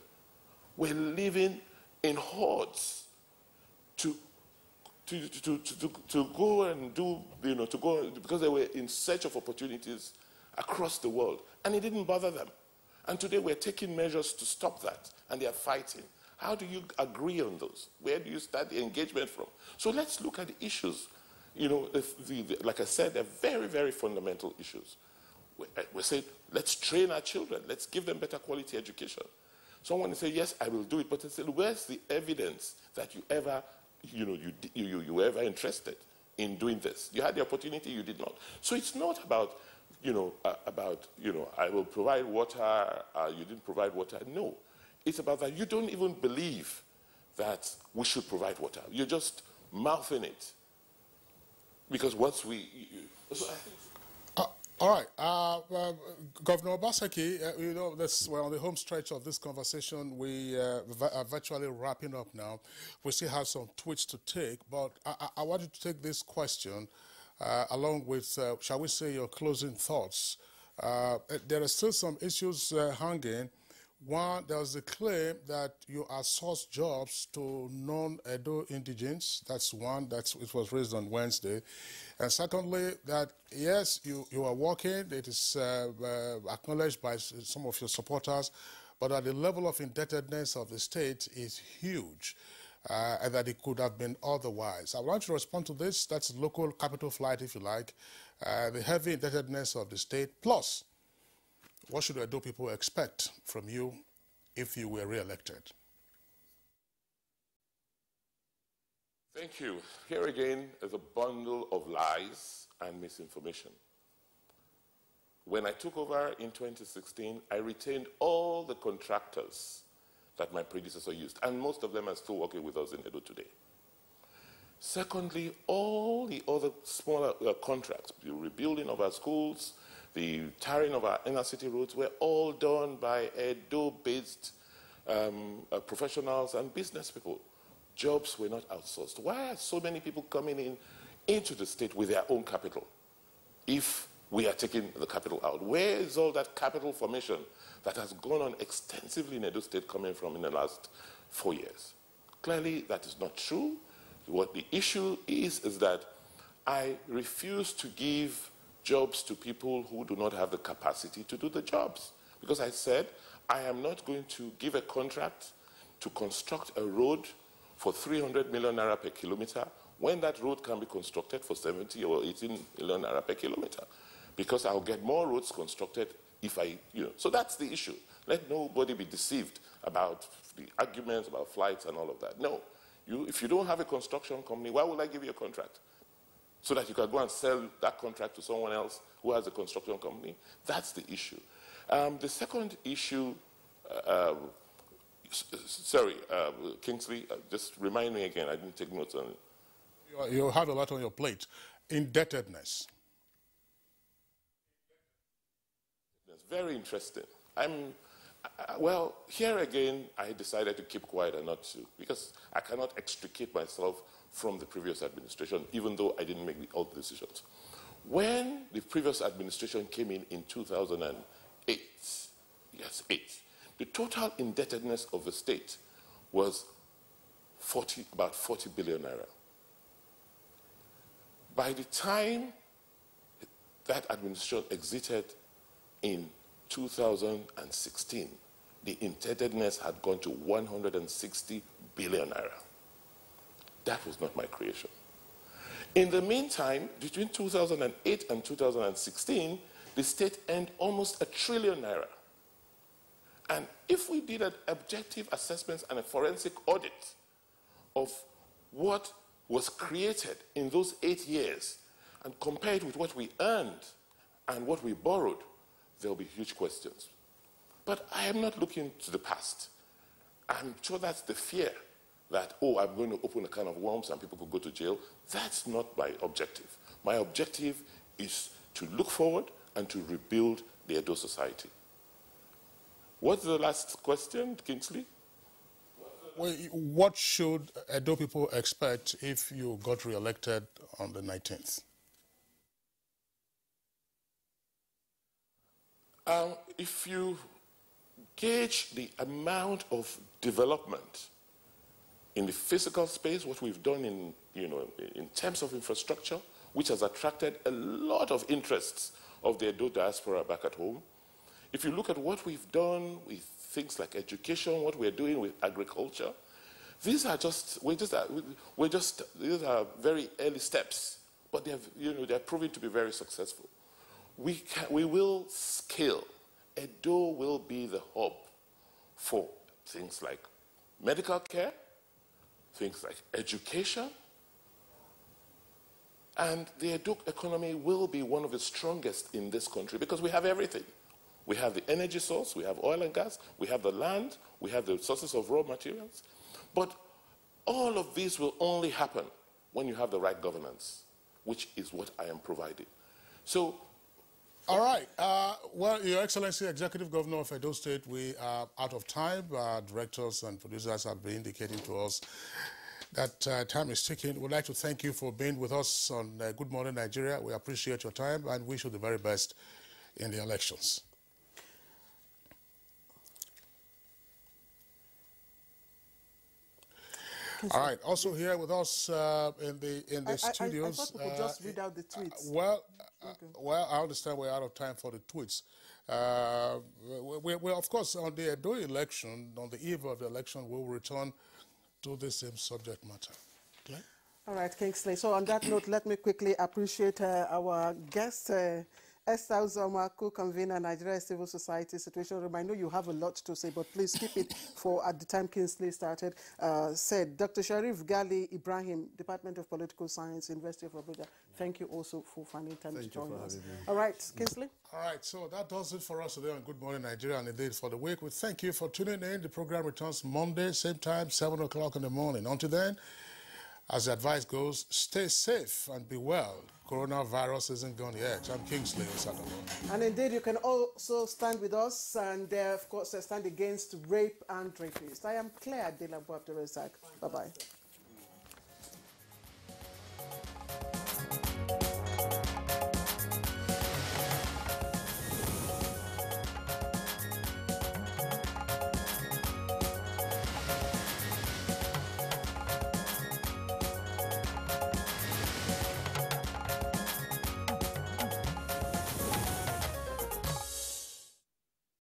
were living in hordes to go and do, because they were in search of opportunities across the world. And it didn't bother them. And today we're taking measures to stop that, and they are fighting. How do you agree on those? Where do you start the engagement from? So let's look at the issues. Like I said, they're very, very fundamental issues. We say, let's train our children. Let's give them better quality education. Someone will say, yes, I will do it. But I say, where's the evidence that you ever, you were ever interested in doing this? You had the opportunity, you did not. So it's not about, I will provide water, you didn't provide water. No. It's about that you don't even believe that we should provide water. You're just mouthing it. Because once so I think... All right. Governor Obaseki, we're on the home stretch of this conversation. We are virtually wrapping up now. We still have some tweets to take, but I want you to take this question along with, shall we say, your closing thoughts. There are still some issues hanging. One, there's a claim that you outsource jobs to non-Edo indigents. That's one, it was raised on Wednesday. And secondly, that yes, you are working, it is acknowledged by some of your supporters, but that the level of indebtedness of the state is huge, and that it could have been otherwise. I want you to respond to this. That's local capital flight, if you like, the heavy indebtedness of the state, plus what should Edo people expect from you if you were re-elected? Thank you. Here again is a bundle of lies and misinformation. When I took over in 2016, I retained all the contractors that my predecessor used, and most of them are still working with us in Edo today. Secondly, all the other smaller contracts, the rebuilding of our schools, the tarring of our inner city roads, were all done by Edo-based professionals and business people. Jobs were not outsourced. Why are so many people coming into the state with their own capital if we are taking the capital out? Where is all that capital formation that has gone on extensively in Edo State coming from in the last 4 years? Clearly, that is not true. What the issue is that I refuse to give jobs to people who do not have the capacity to do the jobs. Because I said, I am not going to give a contract to construct a road for 300 million naira per kilometer when that road can be constructed for 70 or 18 million naira per kilometer. Because I'll get more roads constructed if So that's the issue. Let nobody be deceived about the arguments about flights and all of that. No. If you don't have a construction company, why would I give you a contract? So that you can go and sell that contract to someone else who has a construction company? That's the issue. The second issue, Kingsley, just remind me again, I didn't take notes on it. You have a lot on your plate. Indebtedness. That's very interesting. I'm Well, here again, I decided to keep quiet and not to, because I cannot extricate myself from the previous administration, even though I didn't make all the decisions. When the previous administration came in 2008, the total indebtedness of the state was about 40 billion naira. By the time that administration exited in 2016, the indebtedness had gone to 160 billion naira. That was not my creation. In the meantime, between 2008 and 2016, the state earned almost 1 trillion naira. And if we did an objective assessment and a forensic audit of what was created in those 8 years and compare it with what we earned and what we borrowed, there will be huge questions. But I am not looking to the past. I'm sure that's the fear that, oh, I'm going to open a can of worms and people could go to jail. That's not my objective. My objective is to look forward and to rebuild the Edo society. What's the last question, Kingsley? Well, what should Edo people expect if you got re-elected on the 19th? If you gauge the amount of development in the physical space, what we've done in terms of infrastructure, which has attracted a lot of interests of the Edo diaspora back at home. If you look at what we've done with things like education, what we're doing with agriculture, these are very early steps, but they're proving to be very successful. We will scale. Edo will be the hub for things like medical care, things like education, and the Edo economy will be one of the strongest in this country because we have everything. We have the energy source, we have oil and gas, we have the land, we have the sources of raw materials. But all of these will only happen when you have the right governance, which is what I am providing. So, all right. Well, Your Excellency, Executive Governor of Edo State, we are out of time. Our directors and producers have been indicating to us that time is ticking. We'd like to thank you for being with us on Good Morning Nigeria. We appreciate your time and wish you the very best in the elections. All right. Also here with us in the studios. I thought we could just read out the tweets. Well, I understand we're out of time for the tweets. We're of course on the Edo election, on the eve of the election, we'll return to the same subject matter. Okay? All right, Kingsley. So on that note, let me quickly appreciate our guest, Esther Uzoma, co-convener, Nigeria Civil Society Situation Room. I know you have a lot to say, but please keep it for at the time Kingsley started. Said Dr. Sharif Gali Ibrahim, Department of Political Science, University of Abuja. Thank you also for finding time to join us. All right, Kingsley. All right, so that does it for us today on Good Morning Nigeria and indeed for the week. We thank you for tuning in. The program returns Monday, same time, 7 o'clock in the morning. Until then, as the advice goes, stay safe and be well. Coronavirus isn't gone yet. I'm Kingsley Osatomo. And indeed, you can also stand with us and, of course, stand against rape and rapists. I am Claire Delabo Abdurrazak. Bye-bye.